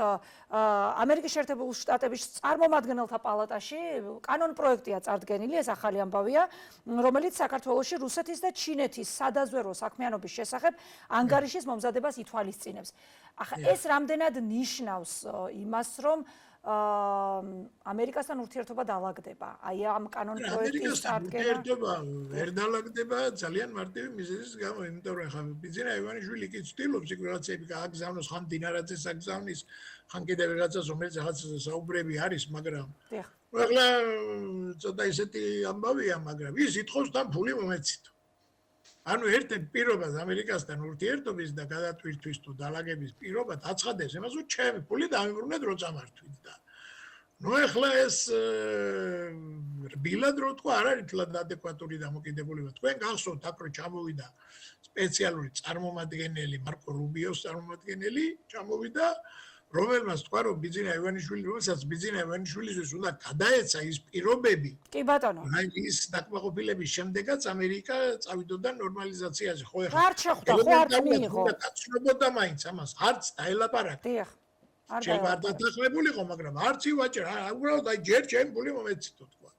ამერიკის შეერთებული შტატების წარმომადგენელთა პალატაში კანონპროექტია წარდგენილი, ეს ახალი ამბავია, რომელიც საქართველოში რუსეთის და ჩინეთის სადაზვერვო საქმიანობის შესახებ ანგარიშის მომზადებას ითვალისწინებს. ახლა ეს რამდენად ნიშნავს იმას, რომ ამერიკასთან ურთიერთობა დაალაგდება. აი ამ კანონპროექტის წარდგენა. ურთიერთობა ვერ დაალაგდება ძალიან მარტივი მიზეზის გამო, იმიტომ რომ ხა ბიძინა ივანიშვილი კი ცდილობს იქ რაღაცები გააგზავნოს, ხან დინარაძეს აგზავნის, ხან კიდევ რაღაცას, რომელიც რაღაც საუბრები არის, მაგრამ ახლა ცოტა ისეთი ამბავია, მაგრამ ის ითხოვს თან ფული მომეცითო. ანუ ერთ-ერთ პირობას ამერიკასთან ურთიერთობის და გადატვირთვის თუ დაალაგების პირობა დაცხადებს იმას, რომ ჩემი ფული დამიბრუნეთ რო წამართვით და ნუ ახლა ეს რბილად რო თქვა არ არის თლად ადეკვატური დამოკიდებულება. თქვენ გახსოვთ აქ რომ ჩამოვიდა სპეციალური წარმომადგენელი მარკო რუბიოს წარმომადგენელი ჩამოვიდა, რომელმაც თქვა რომ ბიძინა ივანიშვილი, რომელსაც ბიძინა ივანიშვილისთვის უნდა გადაეცა ის პირობები. კი ბატონო. აი ის დაკმაყოფილების შემდეგაც ამერიკა წავიდოდა ნორმალიზაციაზე. ხო ეხლა არ შეხვდა, ხო არ მიიღო. გაცნობოდა მაინც ამას, არც დაელაპარაკა. დიახ. შეიძლება არ დათანხმებულიყო, მაგრამ არც ივაჭრა, უბრალოდ აი ჯერ ჩემ ფული მომეცითო თქვა.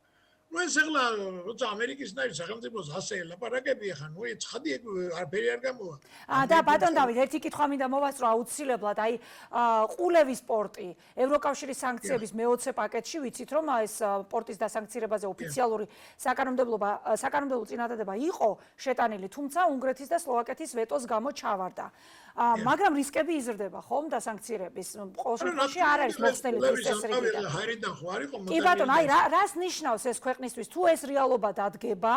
ნუ ეს ახლა როცა ამერიკის ნაირ სახელმწიფოს ასე ელაპარაკები, ახლა ნუ ცხადი არაფერი არ გამოვა. და ბატონ დავით, ერთი კითხვა მინდა მოვასწრო აუცილებლად, აი ყულევის პორტი, ევროკავშირის სანქციების მე-20 პაკეტში ვიცით, რომ ეს პორტის დასანქცირებაზე ოფიციალური საკანონმდებლო წინადადება იყო შეტანილი, თუმცა უნგრეთის და სლოვაკეთის ვეტოს გამო ჩავარდა. მაგრამ რისკები იზრდება ხომ დასანქცირების? ყოველ შემთხვევაში არ არის მოხსნელი ეს რიგიდან. კი ბატონო, აი რას ნიშნავს ეს ქვეყნისთვის, თუ ეს რეალობა დადგება,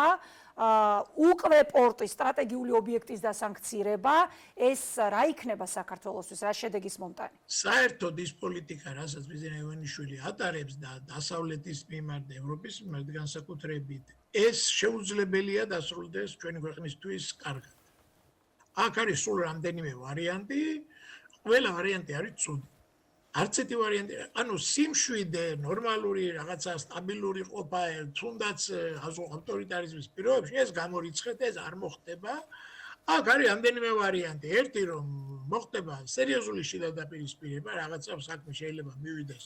უკვე პორტის სტრატეგიული ობიექტის დასანქცირება, ეს რა იქნება საქართველოსთვის, რა შედეგის მომტანი? საერთოდ ის პოლიტიკა, რასაც ბიძინა ივანიშვილი ატარებს და დასავლეთის მიმართ, ევროპის მიმართ განსაკუთრებით, ეს შეუძლებელია დასრულდეს ჩვენი ქვეყნისთვის კარგად. აქ არის სულ რამდენიმე ვარიანტი, ყველა ვარიანტი არის ცუდი. არც ერთი ვარიანტი, ანუ სიმშვიდე, ნორმალური, რაღაცა სტაბილური ყოფა, თუნდაც ავტორიტარიზმის პირობებში ეს გამორიცხეთ, ეს არ მოხდება. აქ არის რამდენიმე ვარიანტი. ერთი რომ მოხდება სერიოზული შიდა დაპირისპირება, რაღაცა საქმე შეიძლება მივიდეს.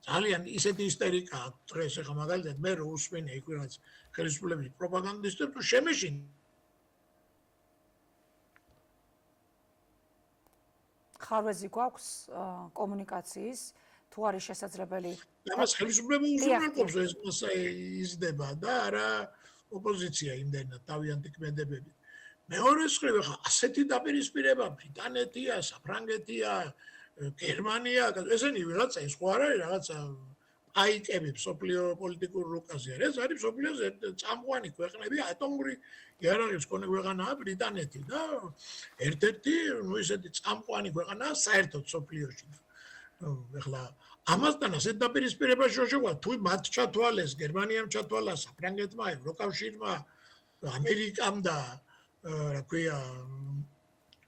ძალიან ისეთი ისტერიკა აქვს დღეს, ახლა მაგალითად მე რო უსმენე იქ რაღაც ხელისუფლების პროპაგანდისტებს თუ შემეშინ ხარვეზი გვაქვს კომუნიკაციის, თუ არის შესაძლებელი? ამას ხელისუფლება უზრუნველყოფს, ეს მასა იზრდება და არა ოპოზიცია იმდენად თავიანთი ქმედებებით. მეორე მხრივ ხა ასეთი დაპირისპირება ბრიტანეთია, საფრანგეთია, გერმანია, ესენი ვიღაცა ის ხო არ არის რაღაცა აიკები სოფლიო პოლიტიკურ რუკაზე. ეს არის სოფლიოს წამყვანი ქვეყნები, ატომური იარაღის მქონე ქვეყანაა ბრიტანეთი და ერთ-ერთი ისეთი წამყვანი ქვეყანაა საერთოდ სოფლიოში. ეხლა ამასთან ასეთ დაპირისპირებაში შეგვიძლია თუ მათ ჩათვალეს, გერმანიამ ჩათვალა, საფრანგეთმა, ევროკავშირმა, ამერიკამ და რა ქვია,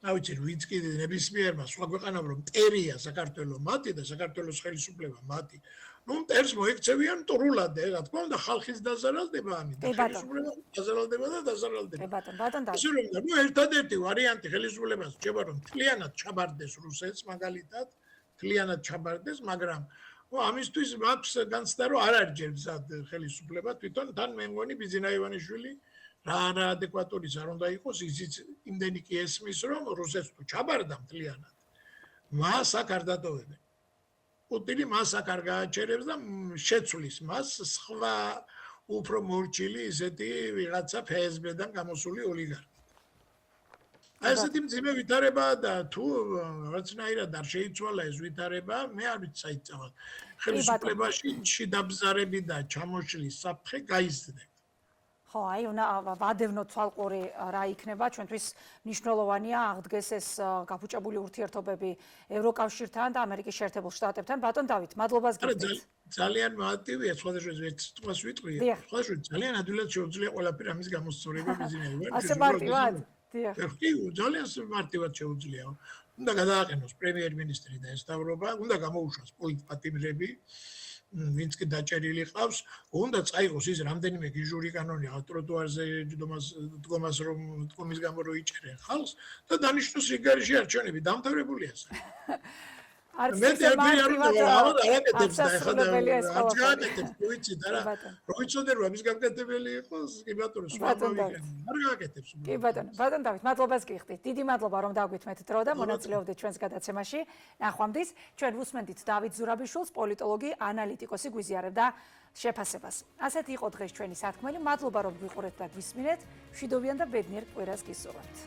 ავიცი ვინც კიდე ნებისმიერმა სხვა ქვეყანამ რომ მტერია საქართველოს მათი და საქართველოს ხელისუფლება მათი. ნუ მტერს მოიქცევიან მტრულად, რა თქმა უნდა ხალხის დაზარალდება ამით და ხელისუფლება დაზარალდება და დაზარალდება. ბატონ ისე რომ ნუ ერთადერთი ვარიანტი ხელისუფლებას რჩება რომ მთლიანად ჩაბარდეს რუსეთს მაგალითად, მთლიანად ჩაბარდეს, მაგრამ ამისთვის მაქვს განცდა რომ არ არის ჯერ მზად ხელისუფლება თვითონ თან მე მგონი ბიძინა ივანიშვილი რა ადეკვატურის არ უნდა იყოს ისიც იმდენი კი ესმის რომ რუსეთს თუ ჩაბარდა მთლიანად მას აქ არ დატოვებენ პუტინი მას აქ არ გააჩერებს და შეცვლის მას სხვა უფრო მორჩილი ისეთი ვიღაცა ფსბ-დან გამოსული ოლიგარქი ასეთი მძიმე ვითარებაა და თუ რაღაცნაირად არ შეიცვალა ეს ვითარება მე არ ვიცი საით წავალ ხელისუფლებაში შიდაბზარები და ჩამოშლის საფრთხე გაიზრდება ხო, აი, უნდა ვადევნოთ თვალყური რა იქნება, ჩვენთვის მნიშვნელოვანია აღდგეს ეს გაფუჭებული ურთიერთობები ევროკავშირთან და ამერიკის შეერთებულ შტატებთან. ბატონ დავით, მადლობას გიხდით. ძალიან მარტივია, სხვადასხვა ერთ თვალს ვიტყვი. სხვადასხვა ძალიან ადვილად შეუძლია ყველაფერი ამის გამოსწორება ბიზნესში. ასე მარტივად? დიახ. კი, ძალიან მარტივად შეუძლია. უნდა გადააყენოს პრემიერ-მინისტრი და ესტავრობა, უნდა გამოუშვას პოლიტპატიმრები. ვინც კი დაჭერილი ყავს, უნდა წაიღოს ის რამდენიმე გიჟური კანონი ახალ ტროტუარზე დგომას რომ დგომის გამო რო იჭერენ ხალხს და დანიშნოს რიგარიში არჩევნები დამთავრებულია ეს. არც მე ისე მარტივად არაკეთებს და ეხლა აღსასრულებელი გააკეთებს, ვიცი და რა. რო იცოდე რომ ამის გაკეთებელი იყოს, კი ბატონო, სხვა მოვიგენ. არ გააკეთებს. კი ბატონ დავით, მადლობას გიხდით. დიდი მადლობა რომ დაგვითმეთ დრო და მონაწილეობდით ჩვენს გადაცემაში. ნახვამდის ჩვენ ვუსმენდით დავით ზურაბიშვილს, პოლიტოლოგი, ანალიტიკოსი გვიზიარებდა შეფასებას. ასეთი იყო დღეს ჩვენი სათქმელი. მადლობა რომ გვიყურეთ და გვისმინეთ. მშვიდობიან და ბედნიერ კვირას გისურვებთ.